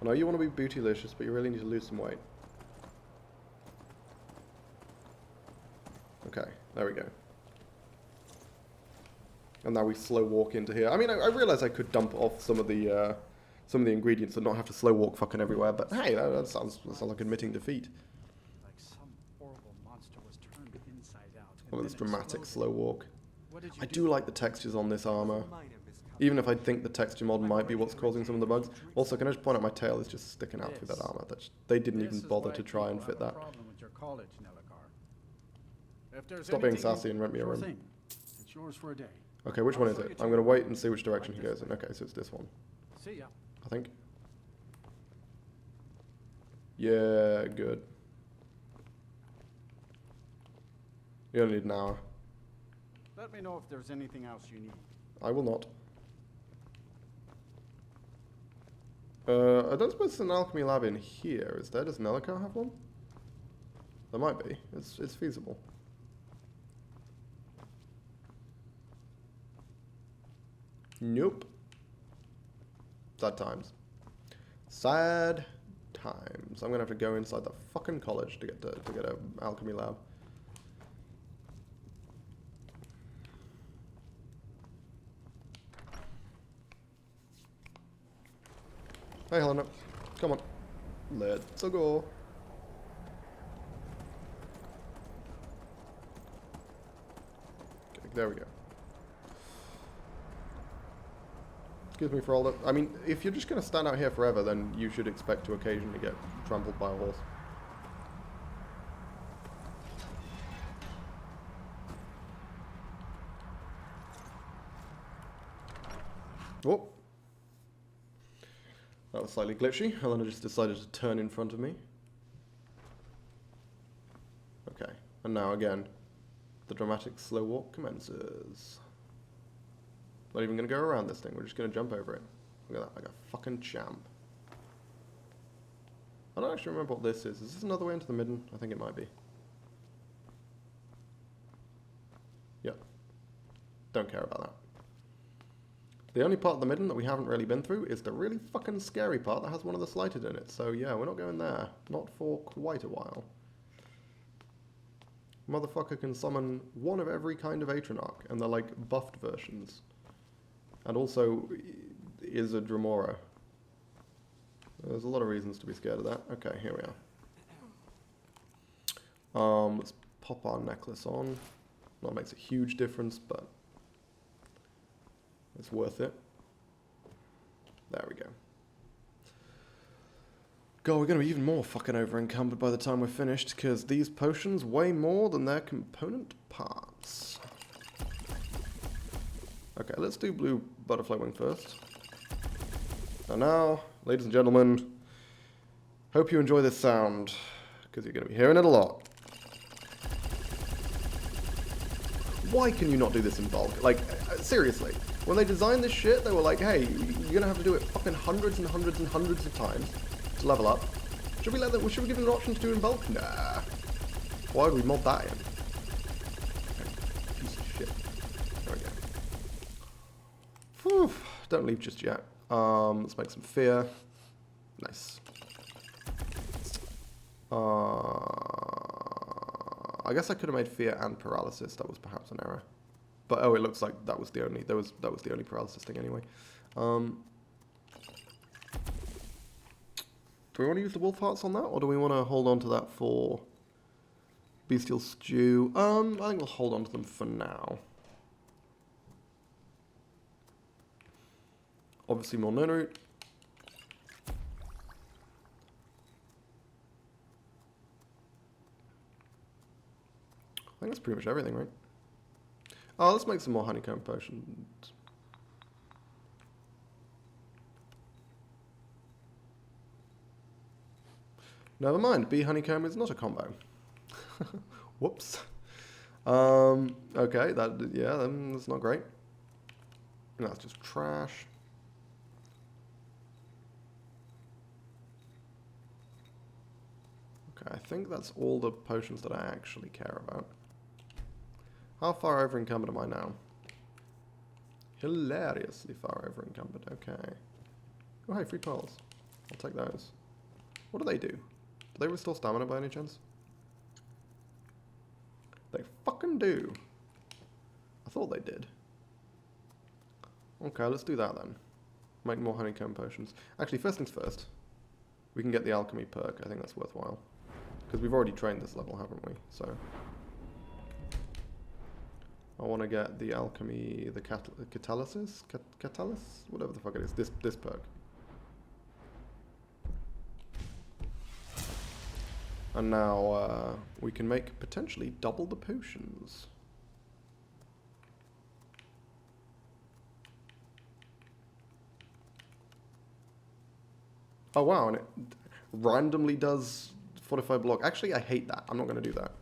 I know you want to be bootylicious, but you really need to lose some weight. Okay, there we go. And now we slow walk into here. I mean, I realize I could dump off some of the ingredients and not have to slow walk fucking everywhere, but hey, that sounds like admitting defeat. Like some horrible monster was turned inside out. Look at this dramatic slow walk. I do like the textures on this armor, even if I think the texture mod might be what's causing some of the bugs. Also, can I just point out my tail is just sticking out through that armor? They didn't even bother to try and fit that. Stop being sassy and rent me a room. It's yours for a day. Okay, which one is it? I'm going to wait and see which direction he goes in. Okay, so it's this one. See ya. I think. Yeah, good. You only need an hour. Let me know if there's anything else you need. I will not. I don't suppose there's an alchemy lab in here, is there? Does Nelica have one? There might be. It's feasible. Nope. Sad times. Sad times. I'm gonna have to go inside the fucking college to get an alchemy lab. Hey Helena, come on. Let's go. There we go. Excuse me for all that. I mean, if you're just going to stand out here forever, then you should expect to occasionally get trampled by a horse. Oh. That was slightly glitchy. Helena just decided to turn in front of me. Okay. And now again, the dramatic slow walk commences. Not even going to go around this thing. We're just going to jump over it. Look at that, like a fucking champ. I don't actually remember what this is. Is this another way into the midden? I think it might be. Yep. Don't care about that. The only part of the midden that we haven't really been through is the really fucking scary part that has one of the slighted in it. So yeah, we're not going there. Not for quite a while. Motherfucker can summon one of every kind of Atronach, and they're like buffed versions. And also is a Dremora. There's a lot of reasons to be scared of that. Okay, here we are. Let's pop our necklace on. Not makes a huge difference, but it's worth it. There we go. God, we're going to be even more fucking over encumbered by the time we're finished, because these potions weigh more than their component parts. Okay, let's do blue butterfly wing first. And now, ladies and gentlemen, hope you enjoy this sound, because you're going to be hearing it a lot. Why can you not do this in bulk? Like, seriously. When they designed this shit, they were like, hey, you're going to have to do it fucking hundreds and hundreds and hundreds of times to level up. Should we let them, should we give them an option to do it in bulk? Nah. Why would we mod that in? Okay. Piece of shit. There we go. Whew. Don't leave just yet. Let's make some fear. Nice. I guess I could have made fear and paralysis. That was perhaps an error. But oh, it looks like that was the only that was the only paralysis thing anyway. Do we want to use the wolf hearts on that, or do we want to hold on to that for bestial stew? I think we'll hold on to them for now. Obviously more nano root. I think that's pretty much everything, right? Oh, let's make some more honeycomb potions. Never mind, bee honeycomb is not a combo. Whoops. Okay, that's not great. No, that's just trash. Okay, I think that's all the potions that I actually care about. How far over encumbered am I now? Hilariously far over encumbered, okay. Oh hey, free pearls. I'll take those. What do they do? Do they restore stamina by any chance? They fucking do. I thought they did. Okay, let's do that then. Make more honeycomb potions. Actually, first things first. We can get the alchemy perk. I think that's worthwhile. Because we've already trained this level, haven't we? So I want to get the alchemy, the catalysis? Catalysis? Whatever the fuck it is. This perk. And now we can make potentially double the potions. Oh wow, and it randomly does fortify block. Actually, I hate that. I'm not going to do that.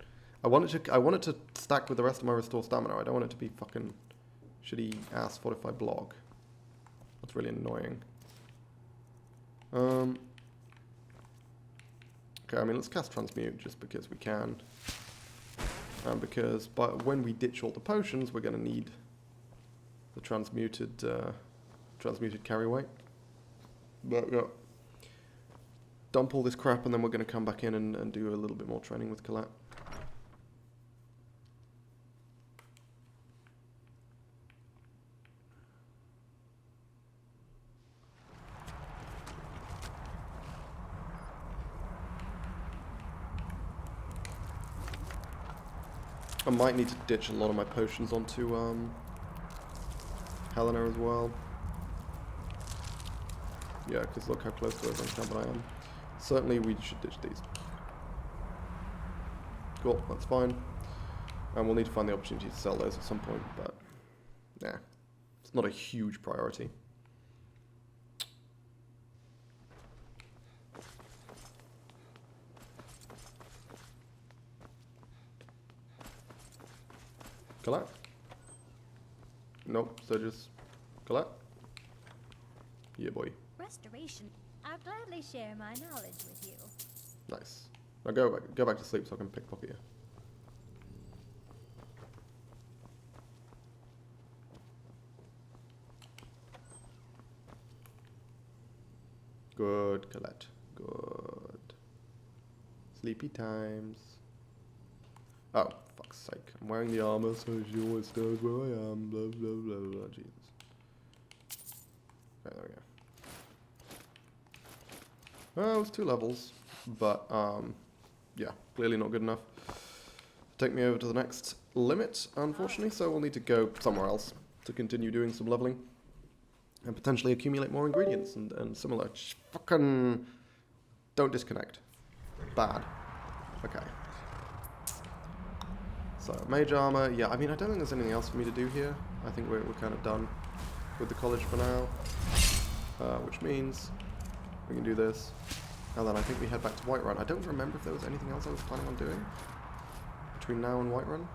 I want it to stack with the rest of my restore stamina. I don't want it to be fucking shitty ass fortify block. That's really annoying. Okay, I mean, let's cast transmute just because we can. And because when we ditch all the potions, we're going to need the transmuted carry weight. But yeah. Dump all this crap, and then we're going to come back in and do a little bit more training with Colette. I might need to ditch a lot of my potions onto Helena as well. Yeah, because look how close to those enchantment I am. Certainly we should ditch these. Cool, that's fine. And we'll need to find the opportunity to sell those at some point, but yeah, it's not a huge priority. Collect? Nope, so just collect? Yeah, boy. Restoration. I'll gladly share my knowledge with you. Nice. Now go back to sleep so I can pickpocket you. Good, Colette. Good. Sleepy times. Oh, fuck's sake. I'm wearing the armor, so she always knows where I am. Blah, blah, blah, blah. Jesus. Okay, there we go. Well, it was 2 levels, but, yeah, clearly not good enough. Take me over to the next limit, unfortunately, so we'll need to go somewhere else to continue doing some leveling. And potentially accumulate more ingredients and similar. Just fucking don't disconnect. Bad. Okay. So, mage armor. Yeah, I mean, I don't think there's anything else for me to do here. I think we're kind of done with the college for now. Which means we can do this. And then I think we head back to Whiterun. I don't remember if there was anything else I was planning on doing between now and Whiterun.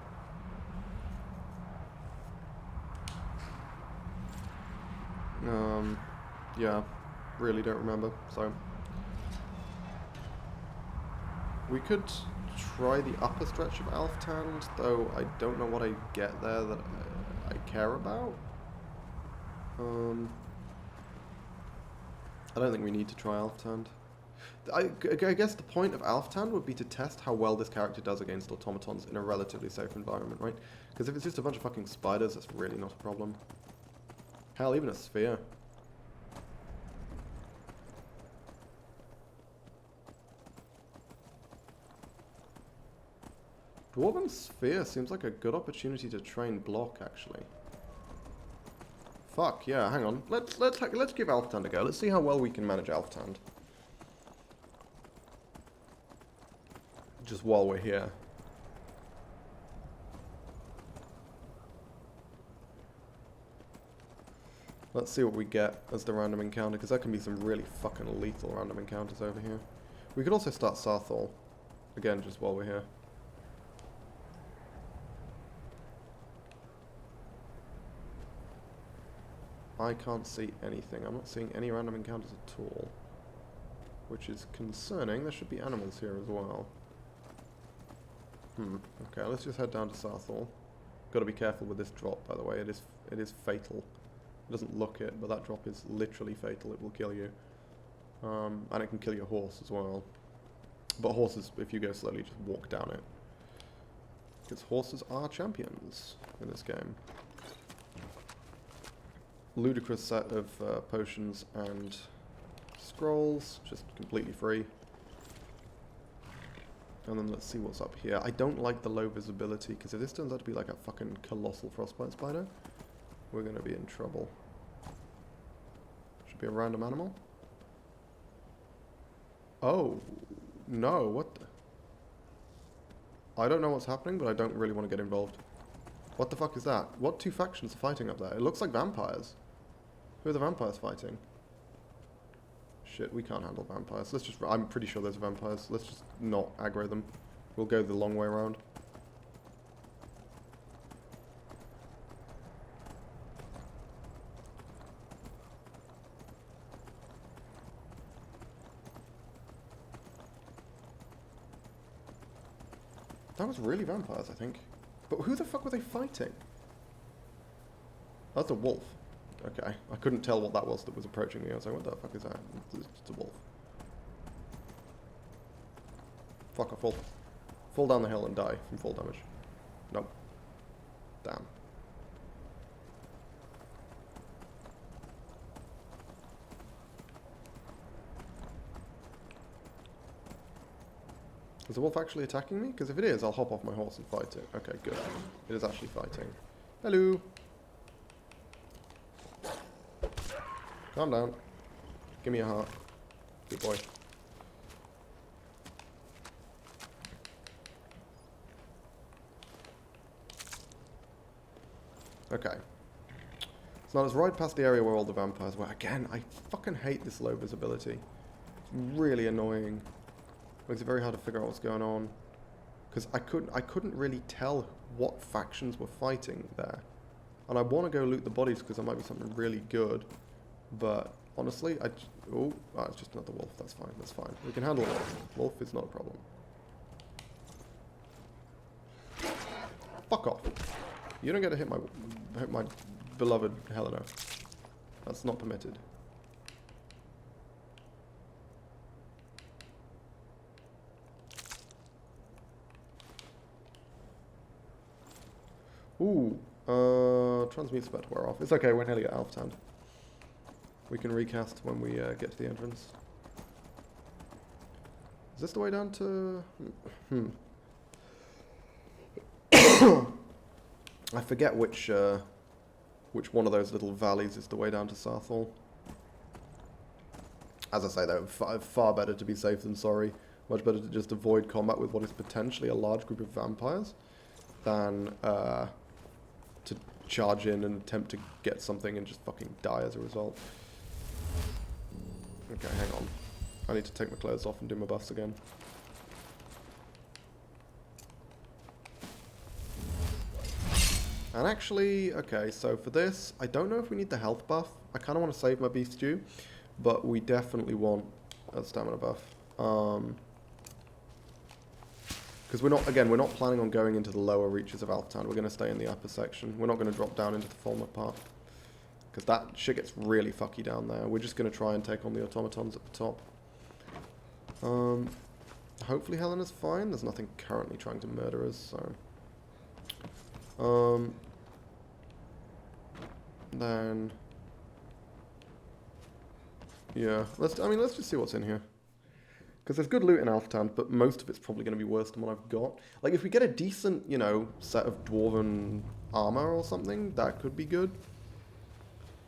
Yeah, really don't remember, so. We could try the upper stretch of Alftand, though I don't know what I get there that I care about. I don't think we need to try Alftand. I guess the point of Alftand would be to test how well this character does against automatons in a relatively safe environment, right? Because if it's just a bunch of fucking spiders, that's really not a problem. Hell, even a sphere. Dwarven Sphere seems like a good opportunity to train block, actually. Fuck, yeah, hang on. Let's give Alftand a go. Let's see how well we can manage Alftand. Just while we're here. Let's see what we get as the random encounter, because there can be some really fucking lethal random encounters over here. We could also start Sarthal. Again, just while we're here. I can't see anything. I'm not seeing any random encounters at all. Which is concerning. There should be animals here as well. Okay, let's just head down to Sarthal. Gotta be careful with this drop, by the way. It is fatal. It doesn't look it, but that drop is literally fatal. It will kill you. And it can kill your horse as well. But horses, if you go slowly, just walk down it. Because horses are champions in this game. Ludicrous set of potions and scrolls, just completely free. And then let's see what's up here. I don't like the low visibility, because if this turns out to be like a fucking colossal frostbite spider, we're going to be in trouble. Should be a random animal. Oh, no, what the? I don't know what's happening, but I don't really want to get involved. What the fuck is that? What 2 factions are fighting up there? It looks like vampires. Who are the vampires fighting? Shit, we can't handle vampires. Let's just... I'm pretty sure there's vampires. Let's just not aggro them. We'll go the long way around. That was really vampires, I think. But who the fuck were they fighting? That's a wolf. Okay, I couldn't tell what that was that was approaching me. I was like, what the fuck is that? It's a wolf. Fuck off, wolf. Fall down the hill and die from fall damage. Nope. Damn. Is the wolf actually attacking me? Because if it is, I'll hop off my horse and fight it. Okay, good. It is actually fighting. Hello. Calm down. Give me a heart. Good boy. Okay. So now let's ride past the area where all the vampires were. Again, I fucking hate this low visibility. It's really annoying. Makes it very hard to figure out what's going on. Because I couldn't really tell what factions were fighting there. And I want to go loot the bodies because there might be something really good. But honestly, oh, it's just another wolf. That's fine. That's fine. We can handle a wolf. Wolf is not a problem. Fuck off. You don't get to hit my beloved Helena. That's not permitted. Ooh, transmute's about to wear off. It's okay, we're nearly at Alftown. We can recast when we get to the entrance. Is this the way down to... I forget which one of those little valleys is the way down to Sarthal. As I say though, far better to be safe than sorry. Much better to just avoid combat with what is potentially a large group of vampires than to charge in and attempt to get something and just fucking die as a result. Okay, hang on. I need to take my clothes off and do my buffs again. And actually, okay, so for this, I don't know if we need the health buff. I kind of want to save my beef stew, but we definitely want a stamina buff. Because we're not planning on going into the lower reaches of Alftown. We're going to stay in the upper section. We're not going to drop down into the Fulmer part. Because that shit gets really fucky down there. We're just going to try and take on the automatons at the top. Hopefully Helena's fine. There's nothing currently trying to murder us, so... then... yeah, let's just see what's in here. Because there's good loot in Alftown, but most of it's probably going to be worse than what I've got. Like, if we get a decent, you know, set of Dwarven armor or something, that could be good.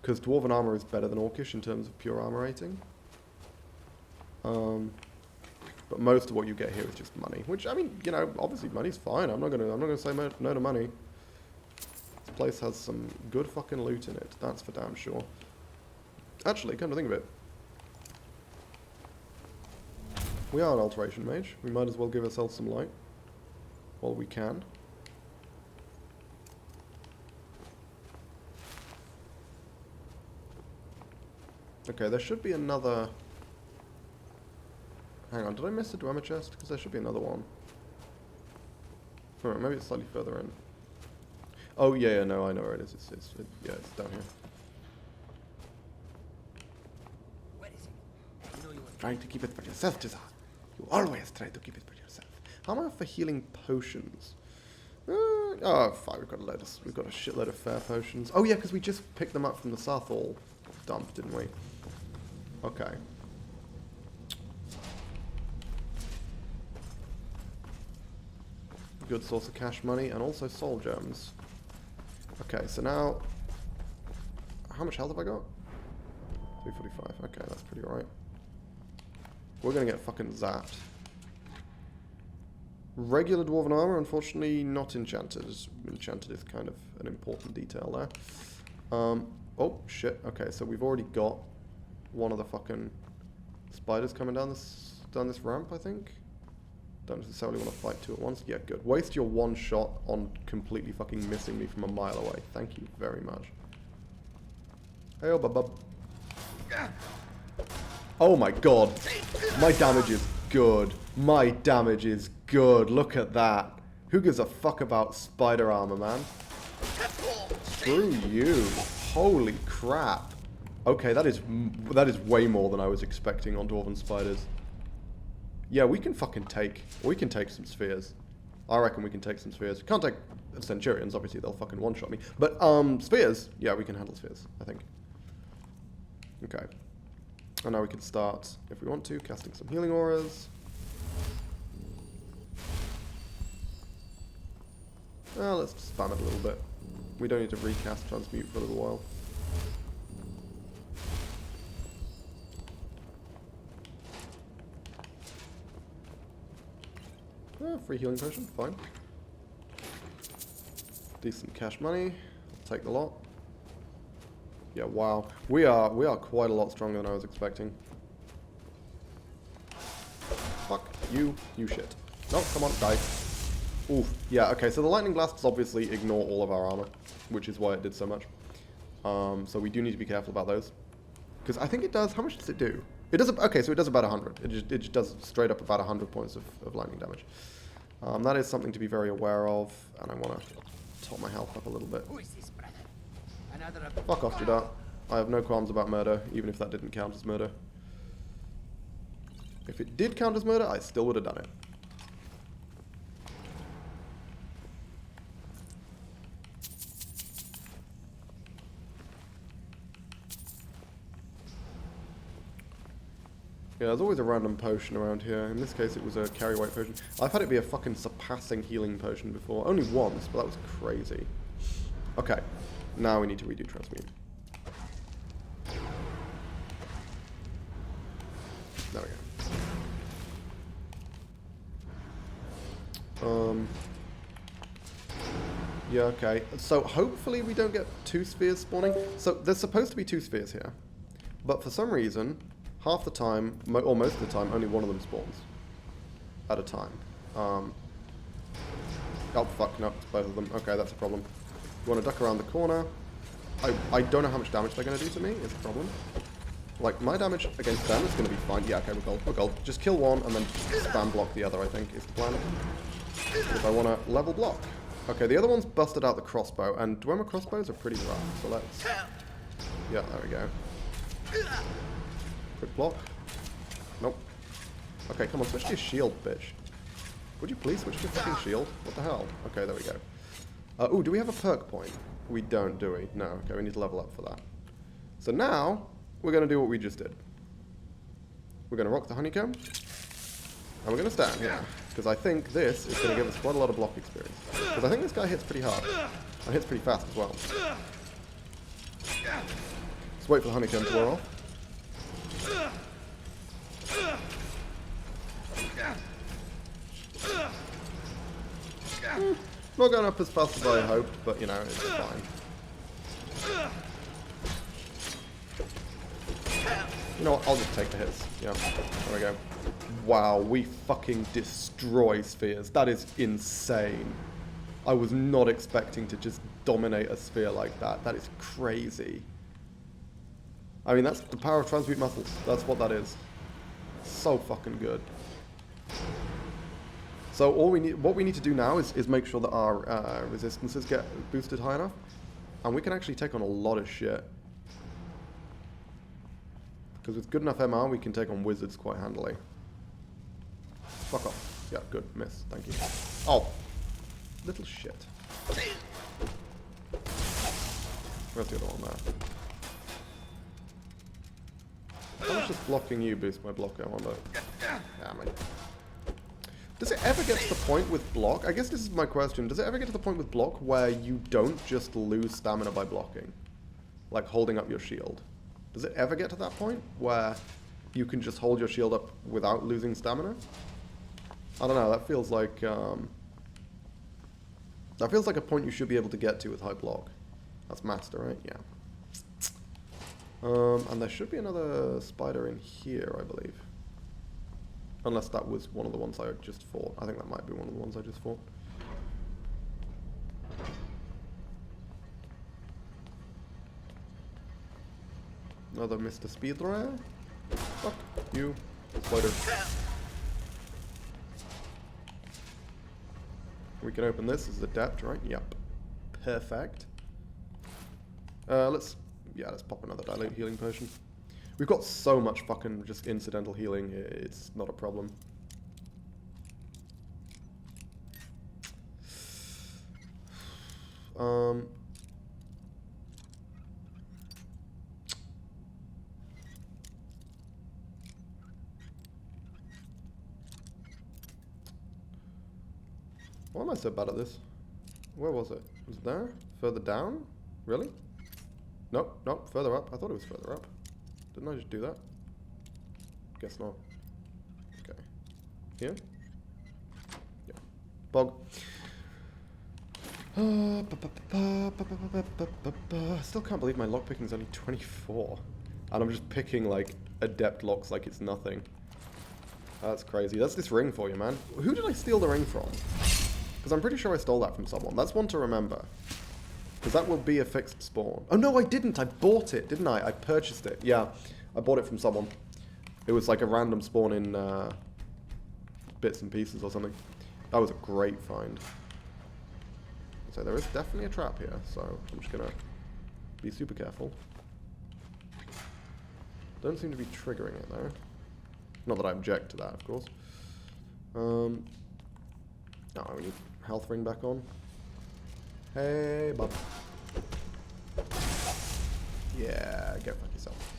Because Dwarven armor is better than Orcish in terms of pure armor rating. But most of what you get here is just money. Which, I mean, you know, obviously money's fine. I'm not gonna say no to money. This place has some good fucking loot in it, that's for damn sure. Actually, come to think of it, we are an alteration mage. We might as well give ourselves some light while we can. Okay, there should be another... hang on, did I miss the Dwemer chest? Because there should be another one. Alright, maybe it's slightly further in. Oh, yeah, no, I know where it is. Yeah, it's down here. Where is it? You know you want Trying to keep it for yourself, Jizza. You always try to keep it for yourself. How am I for healing potions? Oh, fine, we've got a shitload of fair potions. Oh, yeah, because we just picked them up from the Sarthal dump, didn't we? Okay. Good source of cash money and also soul gems. Okay, so now... how much health have I got? 345. Okay, that's pretty alright. We're gonna get fucking zapped. Regular Dwarven armor, unfortunately not enchanted. Enchanted is kind of an important detail there. Oh, shit. Okay, so we've already got one of the fucking spiders coming down this ramp, I think. Don't necessarily want to fight two at once. Yeah, good. Waste your one shot on completely fucking missing me from a mile away. Thank you very much. Hey, oh, bub. Oh my god. My damage is good. My damage is good. Look at that. Who gives a fuck about spider armor, man? Screw you. Holy crap. Okay, that is way more than I was expecting on Dwarven spiders. Yeah, we can take some spheres. I reckon we can take some spheres. Can't take Centurions, obviously they'll fucking one-shot me. But, spheres, yeah, we can handle spheres, I think. Okay. And now we can start, if we want to, casting some healing auras. Let's just spam it a little bit. We don't need to recast transmute for a little while. Free healing potion, fine. Decent cash money. I'll take the lot. Yeah, wow. We are quite a lot stronger than I was expecting. Fuck you shit. No, come on, die. Oof. Yeah, okay, so the lightning blasts obviously ignore all of our armor, which is why it did so much. So we do need to be careful about those. Because I think it does, how much does it do? It does, okay, so it does about 100. It just does straight up about 100 points of lightning damage. That is something to be very aware of, and I want to top my health up a little bit. Who is this, brother? Another Fuck off, Jadar. I have no qualms about murder, even if that didn't count as murder. If it did count as murder, I still would have done it. Yeah, there's always a random potion around here. In this case, it was a carry weight potion. I've had it be a fucking surpassing healing potion before. Only once, but that was crazy. Okay, now we need to redo transmute. There we go. Yeah, okay. So hopefully we don't get 2 spheres spawning. So there's supposed to be 2 spheres here. But for some reason, half the time, or most of the time, only one of them spawns. At a time. Oh fuck, no, it's both of them. Okay, that's a problem. You want to duck around the corner. I don't know how much damage they're going to do to me, is the problem. Like, my damage against them is going to be fine. Yeah, okay, we're gold. Just kill one and then spam block the other, I think, is the plan. If I want to level block. Okay, the other one's busted out the crossbow, and Dwemer crossbows are pretty rough, so let's... Yeah, there we go. Quick block. Nope. Okay, come on, switch to your shield, bitch. Would you please switch to your fucking shield? What the hell? Okay, there we go. Ooh, do we have a perk point? We don't, do we? No. Okay, we need to level up for that. So now, we're going to do what we just did. We're going to rock the honeycomb. And we're going to stand here. Because I think this is going to give us quite a lot of block experience. Because I think this guy hits pretty hard. And hits pretty fast as well. Let's wait for the honeycomb to wear off. Not going up as fast as I hoped, but you know, it's fine. You know what, I'll just take the hits. Yeah, there we go. Wow, we fucking destroy spheres. That is insane. I was not expecting to just dominate a sphere like that. That is crazy. I mean, that's the power of transmute muscles. That's what that is. So fucking good. So what we need to do now is make sure that our resistances get boosted high enough, and we can actually take on a lot of shit. Because with good enough MR, we can take on wizards quite handily. Fuck off. Yeah, good. Miss. Thank you. Oh. Little shit. Where's the other one there? How much does blocking you boost my block, I wonder? Damn it. Does it ever get to the point with block? I guess this is my question. Does it ever get to the point with block where you don't just lose stamina by blocking? Like holding up your shield? Does it ever get to that point where you can just hold your shield up without losing stamina? I don't know, that feels like a point you should be able to get to with high block. That's master, right? Yeah. And there should be another spider in here, I believe. Unless that was one of the ones I just fought. I think that might be one of the ones I just fought. Another Mr. Speedrunner. Fuck you, spider. We can open this as adept, right? Yep. Perfect. Let's pop another dilute healing potion. We've got so much fucking just incidental healing, it's not a problem. Why am I so bad at this? Where was it? Was it there? Further down? Really? Nope, nope, further up. I thought it was further up. Didn't I just do that? Guess not. Okay. Here? Yeah. Bog. Still can't believe my lockpicking's only 24. And I'm just picking, like, adept locks like it's nothing. That's crazy. That's this ring for you, man. Who did I steal the ring from? Because I'm pretty sure I stole that from someone. That's one to remember. Because that will be a fixed spawn. Oh, no, I didn't. I bought it, didn't I? I purchased it. Yeah, I bought it from someone. It was like a random spawn in bits and pieces or something. That was a great find. So there is definitely a trap here, so I'm just going to be super careful. Don't seem to be triggering it, though. Not that I object to that, of course. Oh, we need health ring back on. Hey, bub. Yeah, get fuck yourself.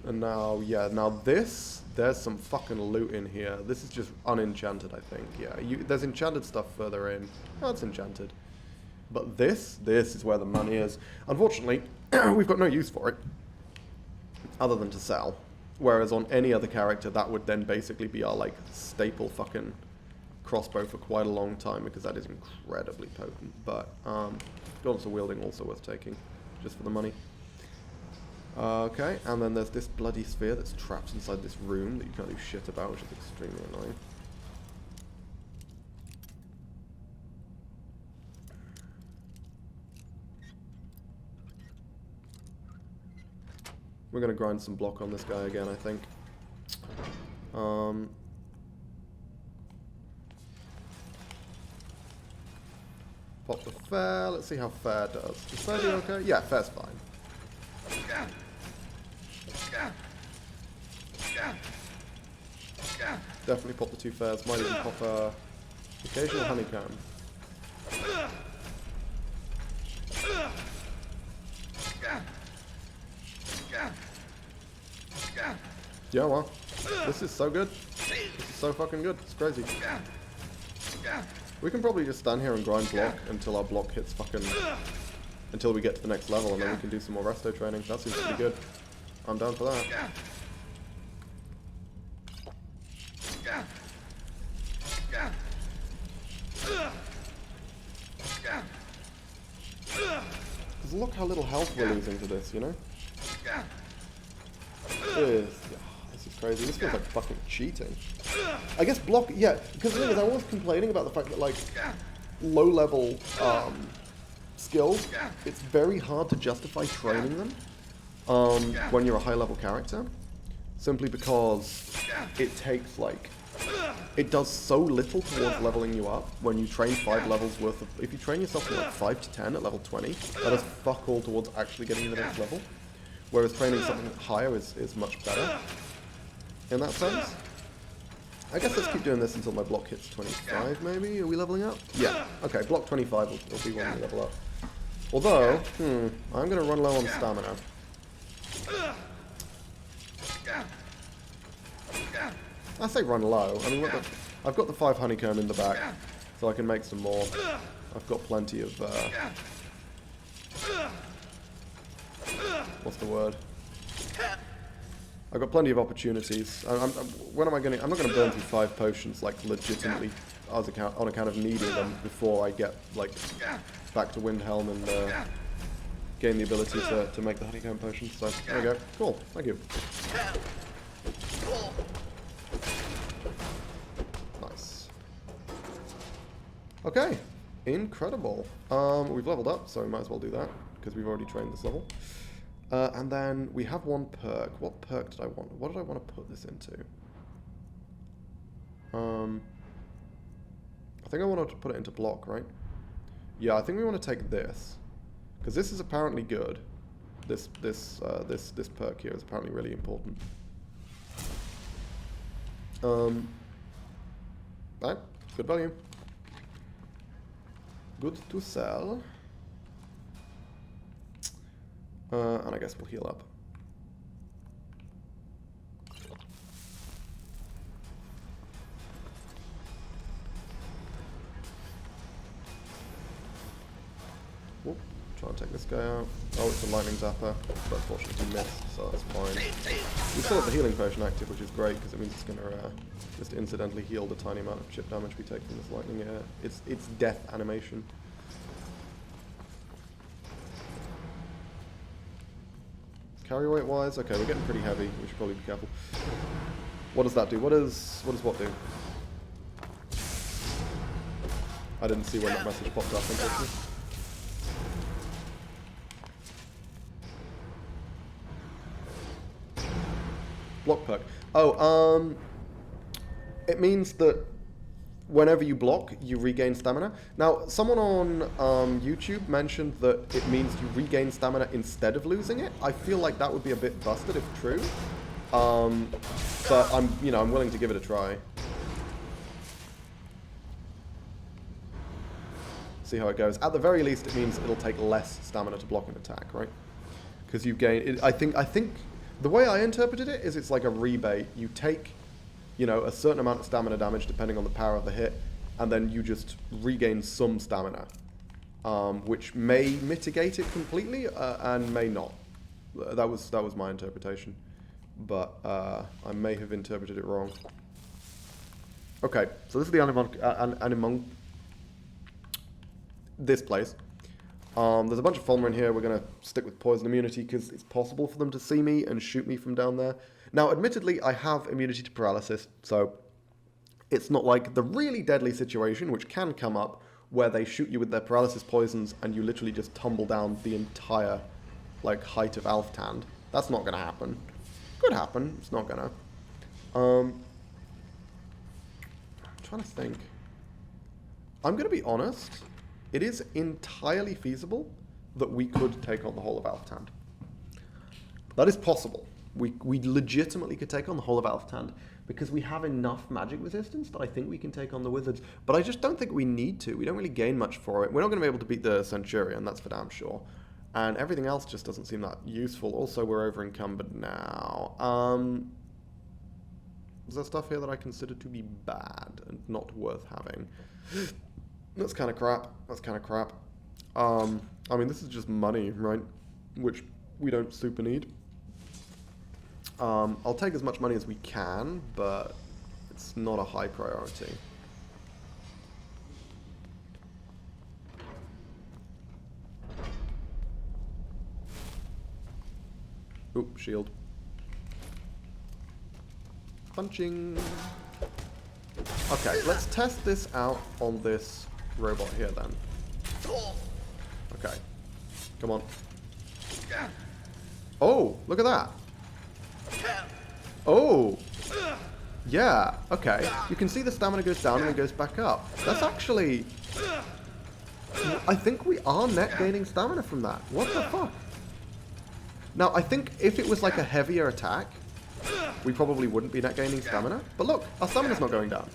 And now, yeah, now this, there's some fucking loot in here. This is just unenchanted, I think. Yeah, there's enchanted stuff further in. Oh, it's enchanted. But this is where the money is. Unfortunately, we've got no use for it. Other than to sell. Whereas on any other character, that would then basically be our, like, staple fucking crossbow for quite a long time, because that is incredibly potent. But, also wielding also worth taking, just for the money. Okay, and then there's this bloody sphere that's trapped inside this room that you can't do shit about, which is extremely annoying. We're going to grind some block on this guy again, I think. Pop the fair. Let's see how fair does. Is fair do okay? Yeah, fair's fine. Definitely pop the 2 fairs. Might even pop a occasional honeycomb. Yeah, well, this is so good. This is so fucking good. It's crazy. We can probably just stand here and grind block until our block hits fucking... until we get to the next level, and then we can do some more resto training. That seems pretty good. I'm down for that. Because look how little health we're losing to this, you know? This is crazy. This feels like fucking cheating. I guess block, yeah, because the thing is, I was complaining about the fact that, like, low-level skills, it's very hard to justify training them when you're a high-level character, simply because it takes, like, it does so little towards leveling you up when you train 5 levels worth of... If you train yourself from, like, 5 to 10 at level 20, that does fuck all towards actually getting you the next level. Whereas training something higher is much better in that sense. I guess let's keep doing this until my block hits 25, maybe? Are we leveling up? Yeah. Okay, block 25 will be when we level up. Although, I'm going to run low on stamina. I say run low. I mean, I've got the 5 honeycomb in the back, so I can make some more. I've got plenty of... what's the word? I've got plenty of opportunities. When am I going to... I'm not going to burn through 5 potions, like, legitimately on account of needing them before I get, like, back to Windhelm and gain the ability to make the honeycomb potions. So, there we go. Cool. Thank you. Nice. Okay. Incredible. We've leveled up, so we might as well do that, because we've already trained this level. And then we have one perk. What perk did I want? What did I want to put this into? I think I wanted to put it into block, right? Yeah, I think we want to take this, because this is apparently good. This perk here is apparently really important. Right, good value. Good to sell. And I guess we'll heal up. take this guy out. Oh, it's a lightning zapper, but fortunately he missed, so that's fine. We still have the healing potion active, which is great, because it means it's going to just incidentally heal the tiny amount of chip damage we take from this lightning. It's death animation. Carry weight wise, okay, we're getting pretty heavy. We should probably be careful. What does that do? What does what do? I didn't see when that message popped up, unfortunately. Block perk. Oh, it means that whenever you block, you regain stamina. Now, someone on YouTube mentioned that it means you regain stamina instead of losing it. I feel like that would be a bit busted if true. But I'm willing to give it a try. See how it goes. At the very least, it means it'll take less stamina to block an attack, right? Because you gain. I think the way I interpreted it is it's like a rebate. You take, a certain amount of stamina damage depending on the power of the hit, and then you just regain some stamina, which may mitigate it completely and may not. That was my interpretation, but I may have interpreted it wrong. Okay, so this is the animon. This place. There's a bunch of Fulmer in here. We're going to stick with poison immunity because it's possible for them to see me and shoot me from down there. Now, admittedly, I have immunity to paralysis, so it's not like the really deadly situation, which can come up, where they shoot you with their paralysis poisons and you literally just tumble down the entire, height of Alftand. That's not going to happen. Could happen. It's not going to. I'm trying to think. I'm going to be honest. It is entirely feasible that we could take on the whole of Alftand. That is possible. We legitimately could take on the whole of Alftand because we have enough magic resistance that I think we can take on the wizards. But I just don't think we need to. We don't really gain much for it. We're not going to be able to beat the Centurion, that's for damn sure. And everything else just doesn't seem that useful. Also, we're over encumbered now. Is there stuff here that I consider to be bad and not worth having? That's kind of crap. That's kind of crap. I mean, this is just money, right? Which we don't super need. I'll take as much money as we can, but it's not a high priority. Oop, shield. Punching. Okay, let's test this out on this robot here then. Okay. Come on. Oh, look at that. Oh. Yeah, okay. You can see the stamina goes down and it goes back up. That's actually... I think we are net gaining stamina from that. What the fuck? Now, I think if it was like a heavier attack, we probably wouldn't be net gaining stamina. But look, our stamina's not going down.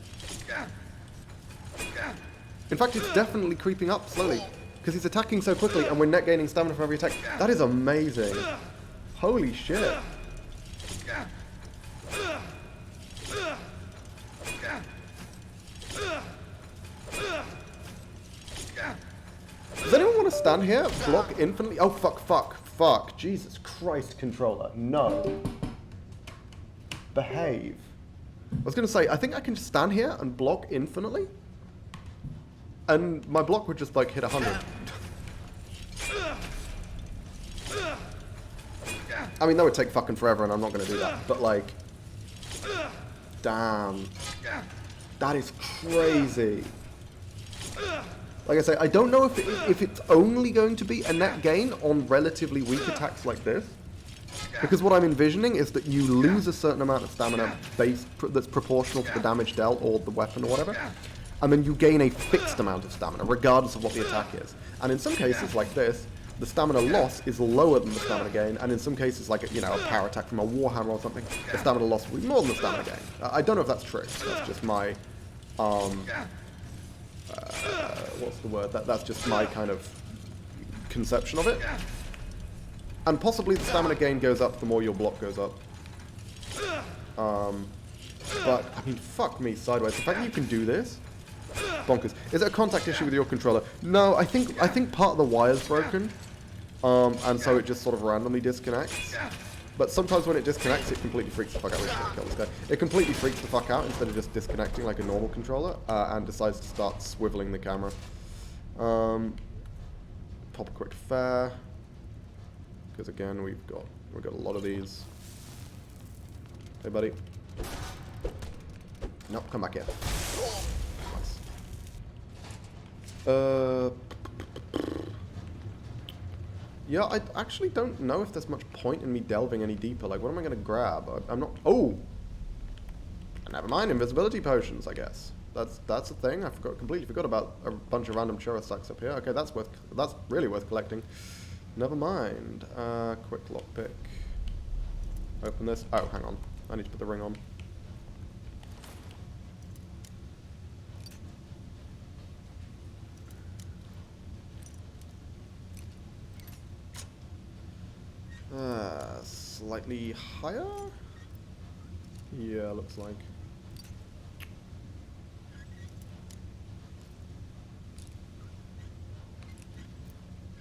In fact, it's definitely creeping up slowly. Because he's attacking so quickly and we're net gaining stamina from every attack. That is amazing. Holy shit. Does anyone want to stand here? Block infinitely? Oh, fuck. Jesus Christ, controller. No. Behave. I was going to say, I think I can just stand here and block infinitely. And my block would just, hit 100. I mean, that would take fucking forever, and I'm not going to do that. But, damn. That is crazy. Like I say, I don't know if it's only going to be a net gain on relatively weak attacks like this. Because what I'm envisioning is that you lose a certain amount of stamina that's proportional to the damage dealt or the weapon or whatever. And then you gain a fixed amount of stamina, regardless of what the attack is. And in some cases, like this, the stamina loss is lower than the stamina gain, and in some cases, like a power attack from a warhammer or something, the stamina loss will be more than the stamina gain. I don't know if that's true. That's just my, what's the word? That's just my kind of conception of it. And possibly the stamina gain goes up the more your block goes up. But I mean, fuck me sideways. The fact that you can do this. Bonkers. Is it a contact issue with your controller? No, I think part of the wire's broken. And so it just sort of randomly disconnects. But sometimes when it disconnects, it completely freaks the fuck out. We should kill this guy. It completely freaks the fuck out instead of just disconnecting like a normal controller, and decides to start swiveling the camera. Pop a quick fair, because again we've got a lot of these. Hey buddy. Nope, come back here. Nice. Yeah, I actually don't know if there's much point in me delving any deeper. Like, what am I going to grab? I'm not... Oh! Never mind, invisibility potions, I guess. That's a thing. I completely forgot about a bunch of random churro stacks up here. Okay, that's really worth collecting. Never mind. Quick lockpick. Open this. Oh, hang on. I need to put the ring on. Slightly higher? Yeah, looks like.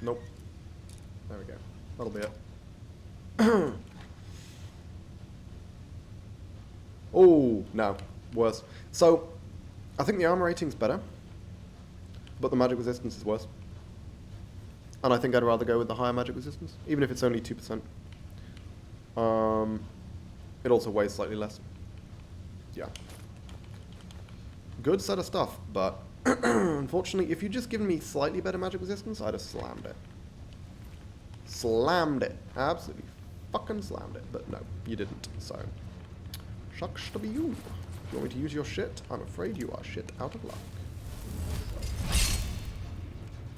Nope. There we go. That'll be it. Oh, no. Worse. So, I think the armor rating's better, but the magic resistance is worse. And I think I'd rather go with the higher magic resistance, even if it's only 2%. It also weighs slightly less. Yeah. Good set of stuff, but unfortunately, if you'd just given me slightly better magic resistance, I'd have slammed it. Slammed it. Absolutely fucking slammed it. But no, you didn't, so... Shucks to be you. If you want me to use your shit, I'm afraid you are shit out of luck.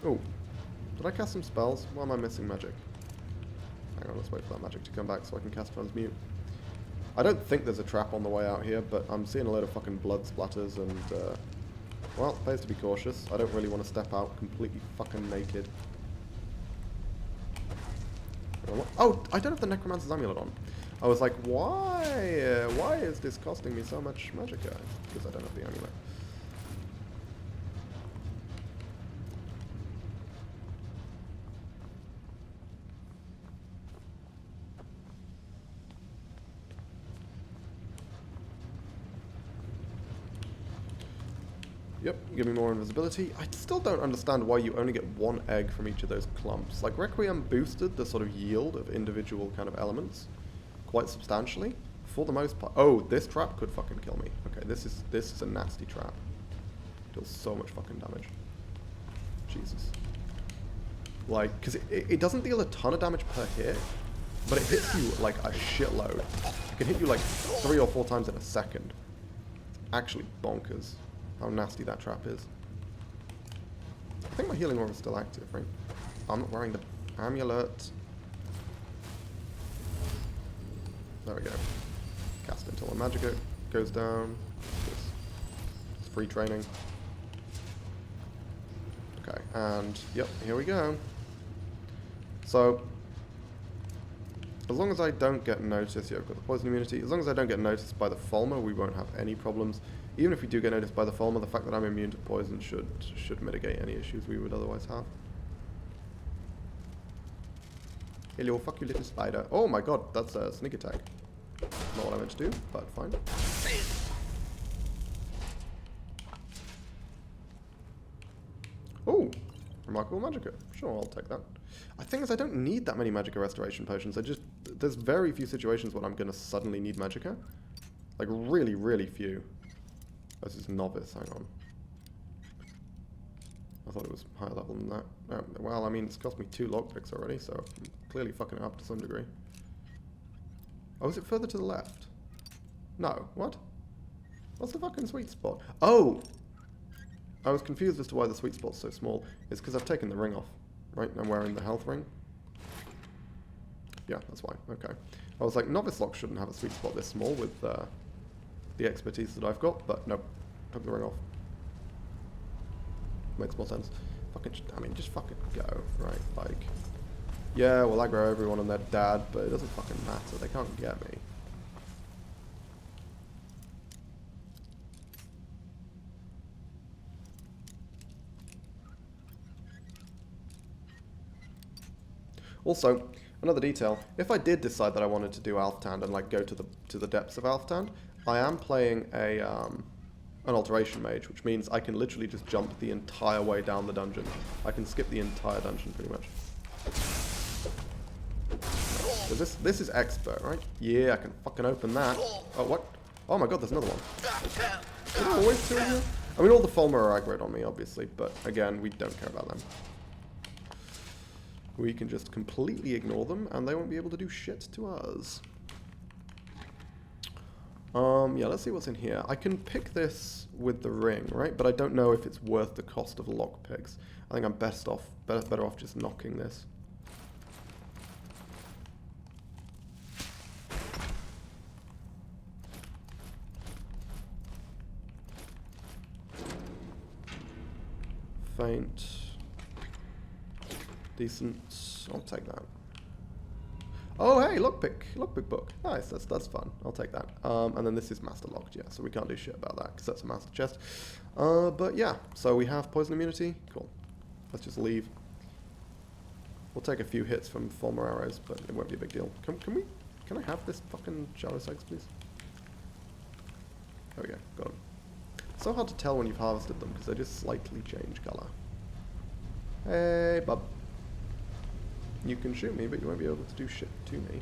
Oh. Did I cast some spells? Why am I missing magic? Hang on, let's wait for that magic to come back so I can cast Transmute. I don't think there's a trap on the way out here, but I'm seeing a load of fucking blood splatters and, well, it pays to be cautious. I don't really want to step out completely fucking naked. Oh, I don't have the Necromancer's Amulet on. I was like, why is this costing me so much magicka? Because I don't have the amulet. Yep, give me more invisibility. I still don't understand why you only get one egg from each of those clumps. Like, Requiem boosted the sort of yield of individual kind of elements quite substantially, for the most part. Oh, this trap could fucking kill me. Okay, this is a nasty trap. Deals so much fucking damage. Jesus. Like, because it doesn't deal a ton of damage per hit, but it hits you like a shitload. It can hit you like 3 or 4 times in a second. It's actually bonkers how nasty that trap is. I think my healing aura is still active, right? I'm not wearing the amulet. There we go. Cast until the magic goes down. It's free training. Okay, and yep, here we go. So, as long as I don't get noticed, yeah, I've got the poison immunity. As long as I don't get noticed by the Fulmer, we won't have any problems. Even if we do get noticed by the Fulmer, the fact that I'm immune to poison should mitigate any issues we would otherwise have. Hello, fuck you little spider. Oh my god, that's a sneak attack. Not what I meant to do, but fine. Oh, remarkable magicka. Sure, I'll take that. The thing is, I don't need that many magicka restoration potions. There's very few situations when I'm going to suddenly need magicka. Like, really, really few. This is novice, hang on. I thought it was higher level than that. Well, I mean, it's cost me 2 lockpicks already, so I'm clearly fucking it up to some degree. Oh, is it further to the left? No, what? What's the fucking sweet spot? Oh! I was confused as to why the sweet spot's so small. It's because I've taken the ring off, right? I'm wearing the health ring. Yeah, that's why. Okay. I was like, Novice Lock shouldn't have a sweet spot this small with the expertise that I've got, but nope. Took the ring off. Makes more sense. Fucking, I mean, just fucking go, right? Like, yeah, well, I aggro everyone and their dad, but it doesn't fucking matter. They can't get me. Also, another detail, if I did decide that I wanted to do Alftand and like go to the depths of Alftand, I am playing an alteration mage, which means I can literally just jump the entire way down the dungeon. I can skip the entire dungeon pretty much. So this is expert, right? Yeah, I can fucking open that. Oh, what? Oh my god, there's another one. Is there always two in here? I mean, all the Fulmer are aggroed on me, obviously, but again, we don't care about them. We can just completely ignore them, and they won't be able to do shit to us. Yeah, let's see what's in here. I can pick this with the ring, right? But I don't know if it's worth the cost of lockpicks. I think I'm better off just knocking this. Faint. Decent. I'll take that. Oh, hey, lockpick book. Nice, that's fun. I'll take that. And then this is master locked, yeah, so we can't do shit about that because that's a master chest. But yeah, so we have poison immunity. Cool. Let's just leave. We'll take a few hits from former arrows, but it won't be a big deal. Can I have this fucking Shadows eggs, please? There we go. Got them. It's so hard to tell when you've harvested them because they just slightly change color. Hey, bub. You can shoot me, but you won't be able to do shit to me.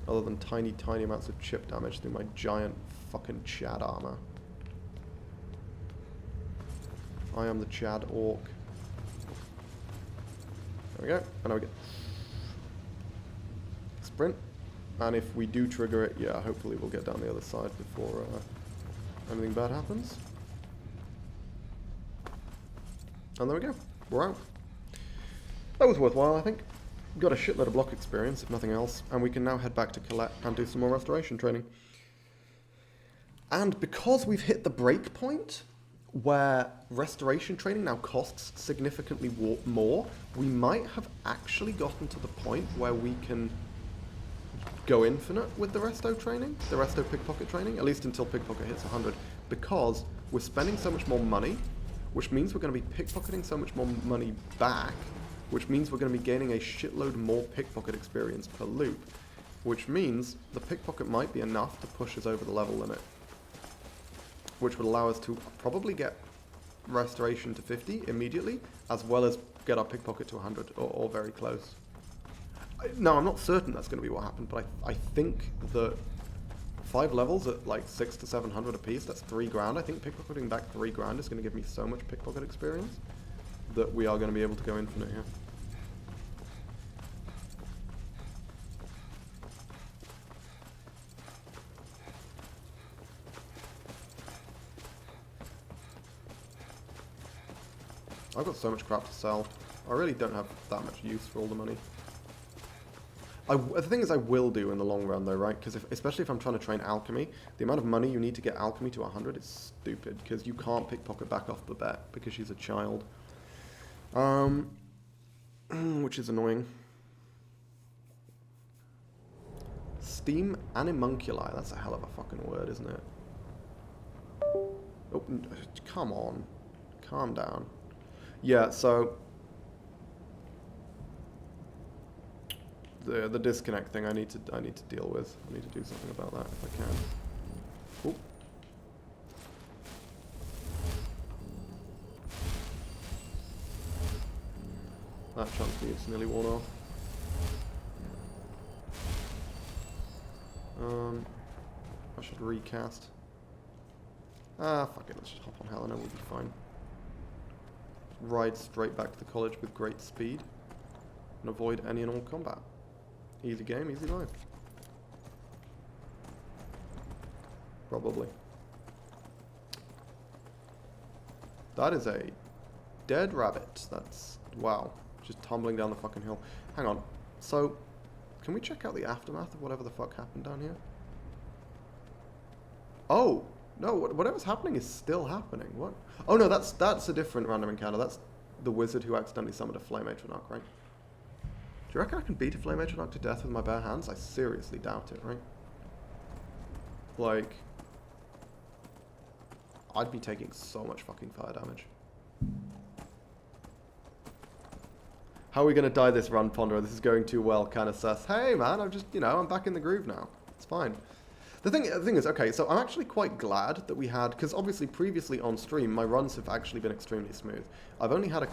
Other than tiny, tiny amounts of chip damage through my giant fucking Chad armor. I am the Chad Orc. There we go. And now we get sprint. And if we do trigger it, yeah, hopefully we'll get down the other side before anything bad happens. And there we go. We're out. That was worthwhile, I think. Got a shitload of block experience, if nothing else, and we can now head back to Colette and do some more restoration training. And because we've hit the break point, where restoration training now costs significantly more, we might have actually gotten to the point where we can go infinite with the resto training, the resto pickpocket training, at least until pickpocket hits 100, because we're spending so much more money, which means we're going to be pickpocketing so much more money back, which means we're going to be gaining a shitload more pickpocket experience per loop, which means the pickpocket might be enough to push us over the level limit, which would allow us to probably get restoration to 50 immediately, as well as get our pickpocket to 100, or very close. No, I'm not certain that's going to be what happened, but I think that 5 levels at like 600 to 700 apiece, that's 3 grand. I think pickpocketing back 3 grand is going to give me so much pickpocket experience that we are going to be able to go infinite here. I've got so much crap to sell. I really don't have that much use for all the money. The thing is, I will do in the long run though, right? Because especially if I'm trying to train alchemy, the amount of money you need to get alchemy to 100 is stupid, because you can't pickpocket back off Babette because she's a child. Which is annoying. Steam animunculi. That's a hell of a fucking word, isn't it? Oh, come on. Calm down. Yeah, so the disconnect thing I need to deal with. I need to do something about that if I can. Ooh. That chunk speed's nearly worn off. I should recast. Ah, fuck it, let's just hop on Helena, we'll be fine. Ride straight back to the college with great speed and avoid any and all combat. Easy game, easy life. Probably. That is a dead rabbit. That's, wow. Just tumbling down the fucking hill. Hang on. So, can we check out the aftermath of whatever the fuck happened down here? Oh! No, whatever's happening is still happening. What? Oh no, that's a different random encounter. That's the wizard who accidentally summoned a flame atronach, right? Do you reckon I can beat a flame atronach to death with my bare hands? I seriously doubt it, right? Like, I'd be taking so much fucking fire damage. How are we going to die this run, Ponderer? This is going too well, kind of sus. Hey, man, I'm just, I'm back in the groove now. It's fine. The thing is, okay, so I'm actually quite glad that we had, because obviously previously on stream, my runs have actually been extremely smooth. I've only had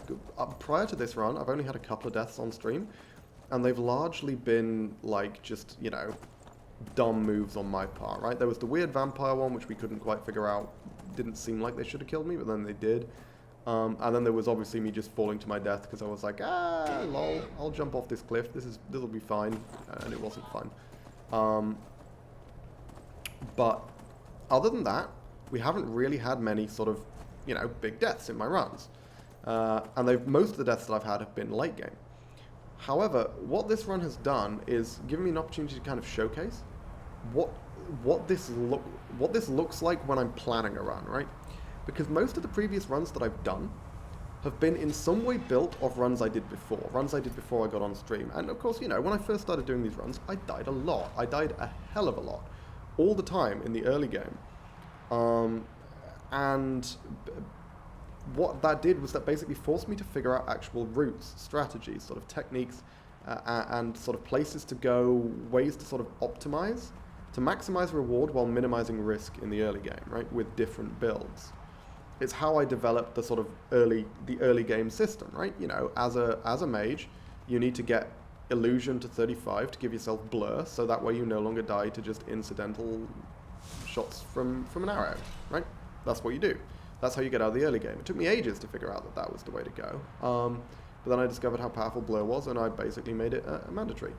prior to this run, I've only had a couple of deaths on stream, and they've largely been, like, just, dumb moves on my part, right? There was the weird vampire one, which we couldn't quite figure out. Didn't seem like they should have killed me, but then they did. And then there was obviously me just falling to my death, because I was like, lol, I'll this'll off this cliff, this'll be fine, and it wasn't fine. But other than that, we haven't really had many sort of, big deaths in my runs. And most of the deaths that I've had have been late game. However, what this run has done is given me an opportunity to kind of showcase what this looks like when I'm planning a run, right? Because most of the previous runs that I've done have been in some way built off runs I did before I got on stream. And of course, when I first started doing these runs, I died a lot. I died a hell of a lot. All the time in the early game. And what that did was that basically forced me to figure out actual routes, strategies, sort of techniques, and sort of places to go, ways to sort of optimize, to maximize reward while minimizing risk in the early game, right, with different builds. It's how I developed the sort of early game system, right? As a mage, you need to get illusion to 35 to give yourself blur, so that way you no longer die to just incidental shots from an arrow, right? That's what you do. That's how you get out of the early game. It took me ages to figure out that was the way to go. But then I discovered how powerful blur was, and I basically made it mandatory.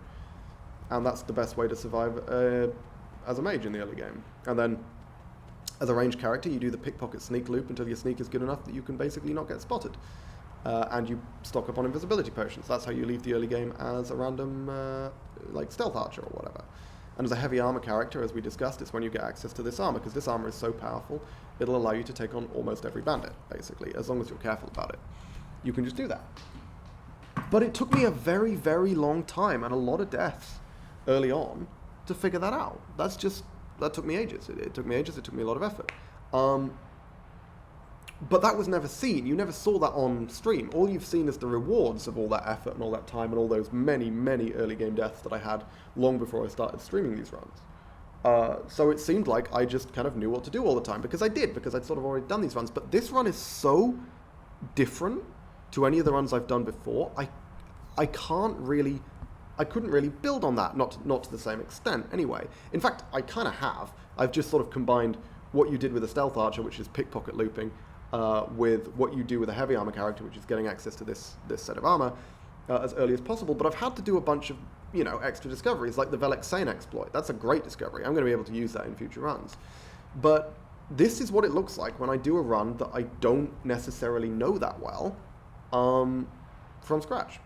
And that's the best way to survive as a mage in the early game. And then, as a ranged character, you do the pickpocket sneak loop until your sneak is good enough that you can basically not get spotted. And you stock up on invisibility potions. That's how you leave the early game as a random, like, stealth archer or whatever. And as a heavy armor character, as we discussed, it's when you get access to this armor, because this armor is so powerful, it'll allow you to take on almost every bandit, basically, as long as you're careful about it. You can just do that. But it took me a very, very long time and a lot of deaths early on to figure that out. That took me ages. It took me ages, it took me a lot of effort. But that was never seen. You never saw that on stream. All you've seen is the rewards of all that effort and all that time and all those many, many early game deaths that I had long before I started streaming these runs. So it seemed like I just kind of knew what to do all the time, because I did, because I'd sort of already done these runs. But this run is so different to any of the runs I've done before. I couldn't really build on that, not to the same extent anyway. In fact, I kind of have. I've just sort of combined what you did with a stealth archer, which is pickpocket looping, with what you do with a heavy armor character, which is getting access to this set of armor as early as possible. But I've had to do a bunch of extra discoveries, like the Velexane exploit. That's a great discovery. I'm going to be able to use that in future runs. But this is what it looks like when I do a run that I don't necessarily know that well from scratch,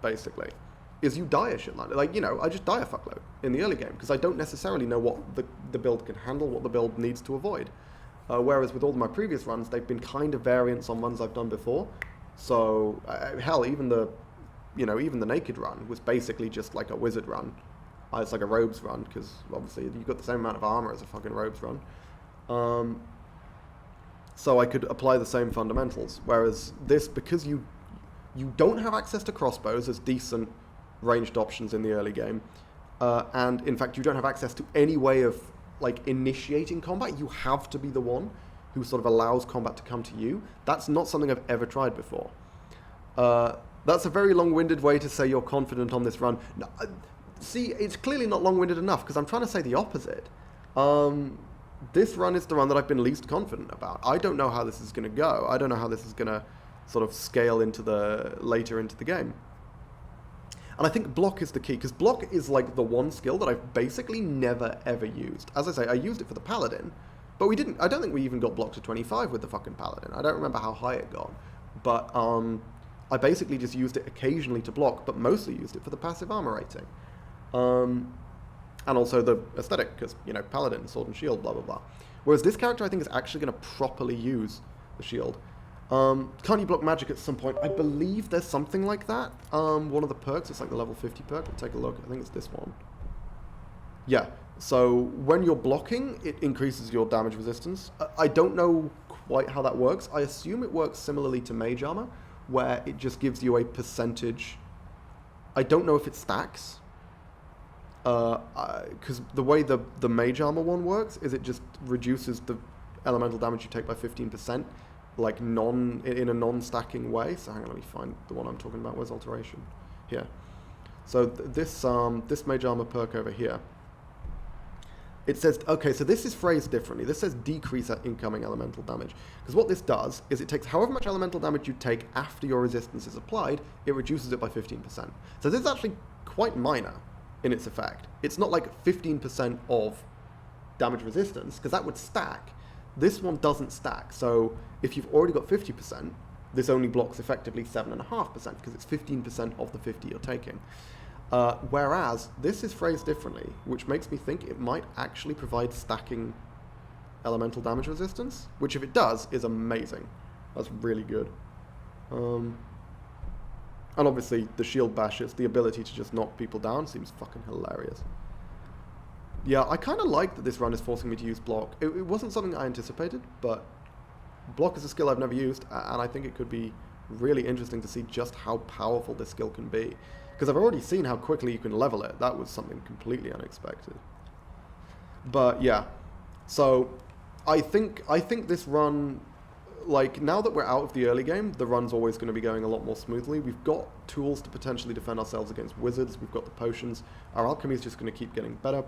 basically. Is you die a shitload. Like, I just die a fuckload in the early game, because I don't necessarily know what the build can handle, what the build needs to avoid. Whereas with all of my previous runs, they've been kind of variants on ones I've done before. So, hell, even the naked run was basically just like a wizard run. It's like a robes run, because obviously you've got the same amount of armor as a fucking robes run. So I could apply the same fundamentals. Whereas this, because you don't have access to crossbows as decent ranged options in the early game, and in fact you don't have access to any way of like initiating combat. You have to be the one who sort of allows combat to come to you. That's not something I've ever tried before. That's a very long-winded way to say you're confident on this run. No, see, it's clearly not long-winded enough, because I'm trying to say the opposite. This run is the run that I've been least confident about. I don't know how this is going to go. I don't know how this is going to sort of scale later into the game. And I think block is the key, because block is like the one skill that I've basically never ever used. As I say, I used it for the paladin, but I don't think we even got block to 25 with the fucking paladin. I don't remember how high it got, but I basically just used it occasionally to block, but mostly used it for the passive armor rating. And also the aesthetic, because, paladin, sword and shield, blah blah blah. Whereas this character I think is actually going to properly use the shield. Can't you block magic at some point? I believe there's something like that. One of the perks, it's like the level 50 perk. We'll take a look. I think it's this one. Yeah. So when you're blocking, it increases your damage resistance. I don't know quite how that works. I assume it works similarly to mage armor, where it just gives you a percentage I don't know if it stacks. Because the way the mage armor one works is it just reduces the elemental damage you take by 15%, like in a non-stacking way. So hang on, let me find the one I'm talking about. Where's alteration? Here. So this mage armor perk over here. It says, okay, so this is phrased differently. This says decrease incoming elemental damage. Because what this does is it takes however much elemental damage you take after your resistance is applied, it reduces it by 15%. So this is actually quite minor in its effect. It's not like 15% of damage resistance, because that would stack. This one doesn't stack. So if you've already got 50%, this only blocks effectively 7.5%, because it's 15% of the 50 you're taking. Whereas this is phrased differently, which makes me think it might actually provide stacking elemental damage resistance, which if it does, is amazing. That's really good. And obviously the shield bashes, the ability to just knock people down, seems fucking hilarious. Yeah, I kind of like that this run is forcing me to use block. It wasn't something I anticipated, but block is a skill I've never used, and I think it could be really interesting to see just how powerful this skill can be. Because I've already seen how quickly you can level it. That was something completely unexpected. But yeah, so I think this run, like now that we're out of the early game, the run's always going to be going a lot more smoothly. We've got tools to potentially defend ourselves against wizards. We've got the potions. Our alchemy is just going to keep getting better.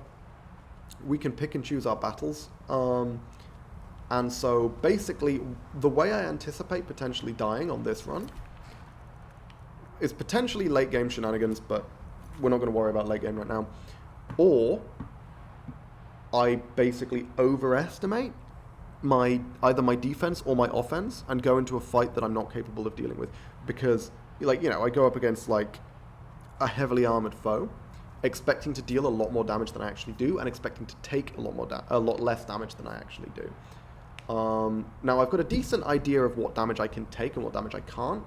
We can pick and choose our battles. And so basically, the way I anticipate potentially dying on this run is potentially late game shenanigans, but we're not going to worry about late game right now. Or I basically overestimate either my defense or my offense and go into a fight that I'm not capable of dealing with. Because, like, you know, I go up against like a heavily armored foe, expecting to deal a lot more damage than I actually do, and expecting to take a lot less damage than I actually do. Now I've got a decent idea of what damage I can take and what damage I can't,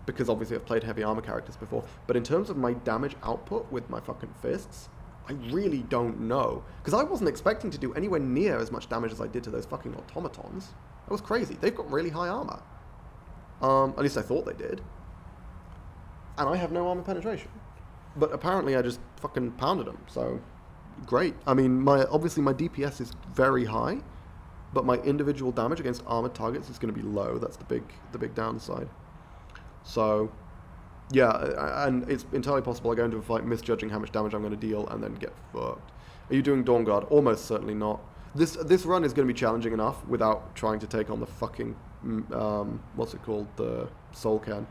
because obviously I've played heavy armor characters before, but in terms of my damage output with my fucking fists, I really don't know. Because I wasn't expecting to do anywhere near as much damage as I did to those fucking automatons. That was crazy. They've got really high armor. At least I thought they did. And I have no armor penetration. But apparently I just fucking pounded them, so great. I mean, obviously my DPS is very high, but my individual damage against armored targets is going to be low. That's the big downside. So, yeah, and it's entirely possible I go into a fight misjudging how much damage I'm going to deal and then get fucked. Are you doing Dawn Guard? Almost certainly not. This run is going to be challenging enough without trying to take on the fucking, what's it called? The Soul Can.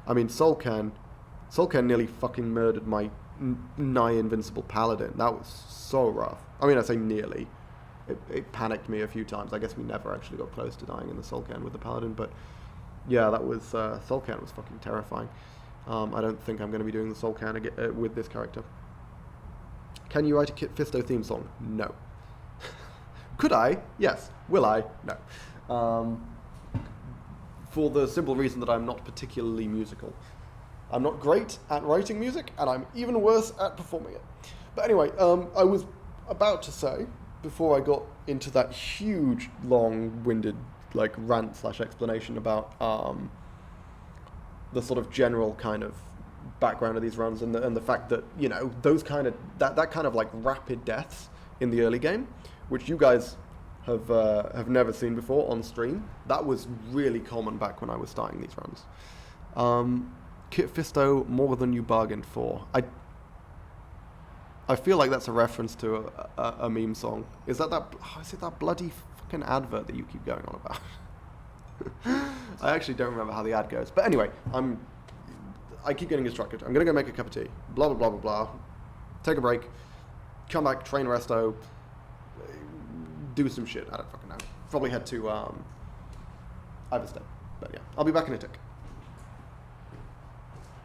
I mean, Soul Can nearly fucking murdered my nigh invincible paladin. That was so rough. I mean, I say nearly. It panicked me a few times. I guess we never actually got close to dying in the Soul Can with the paladin, but yeah, that was Soul Can was fucking terrifying. I don't think I'm going to be doing the Soul Can again, with this character. Can you write a Kit Fisto theme song? No. Could I? Yes. Will I? No. For the simple reason that I'm not particularly musical. I'm not great at writing music, and I'm even worse at performing it. But anyway, I was about to say, before I got into that huge, long-winded like rant/explanation about the sort of general kind of background of these runs and the fact that, you know, those kind of that kind of like rapid deaths in the early game, which you guys have never seen before on stream, that was really common back when I was starting these runs. Kit Fisto, more than you bargained for. I feel like that's a reference to a meme song. Is it that bloody fucking advert that you keep going on about? I actually don't remember how the ad goes. But anyway, I keep getting distracted. I'm going to go make a cup of tea. Blah, blah, blah, blah, blah. Take a break. Come back, train resto. Do some shit. I don't fucking know. Probably head to Iverstead. But yeah, I'll be back in a tick.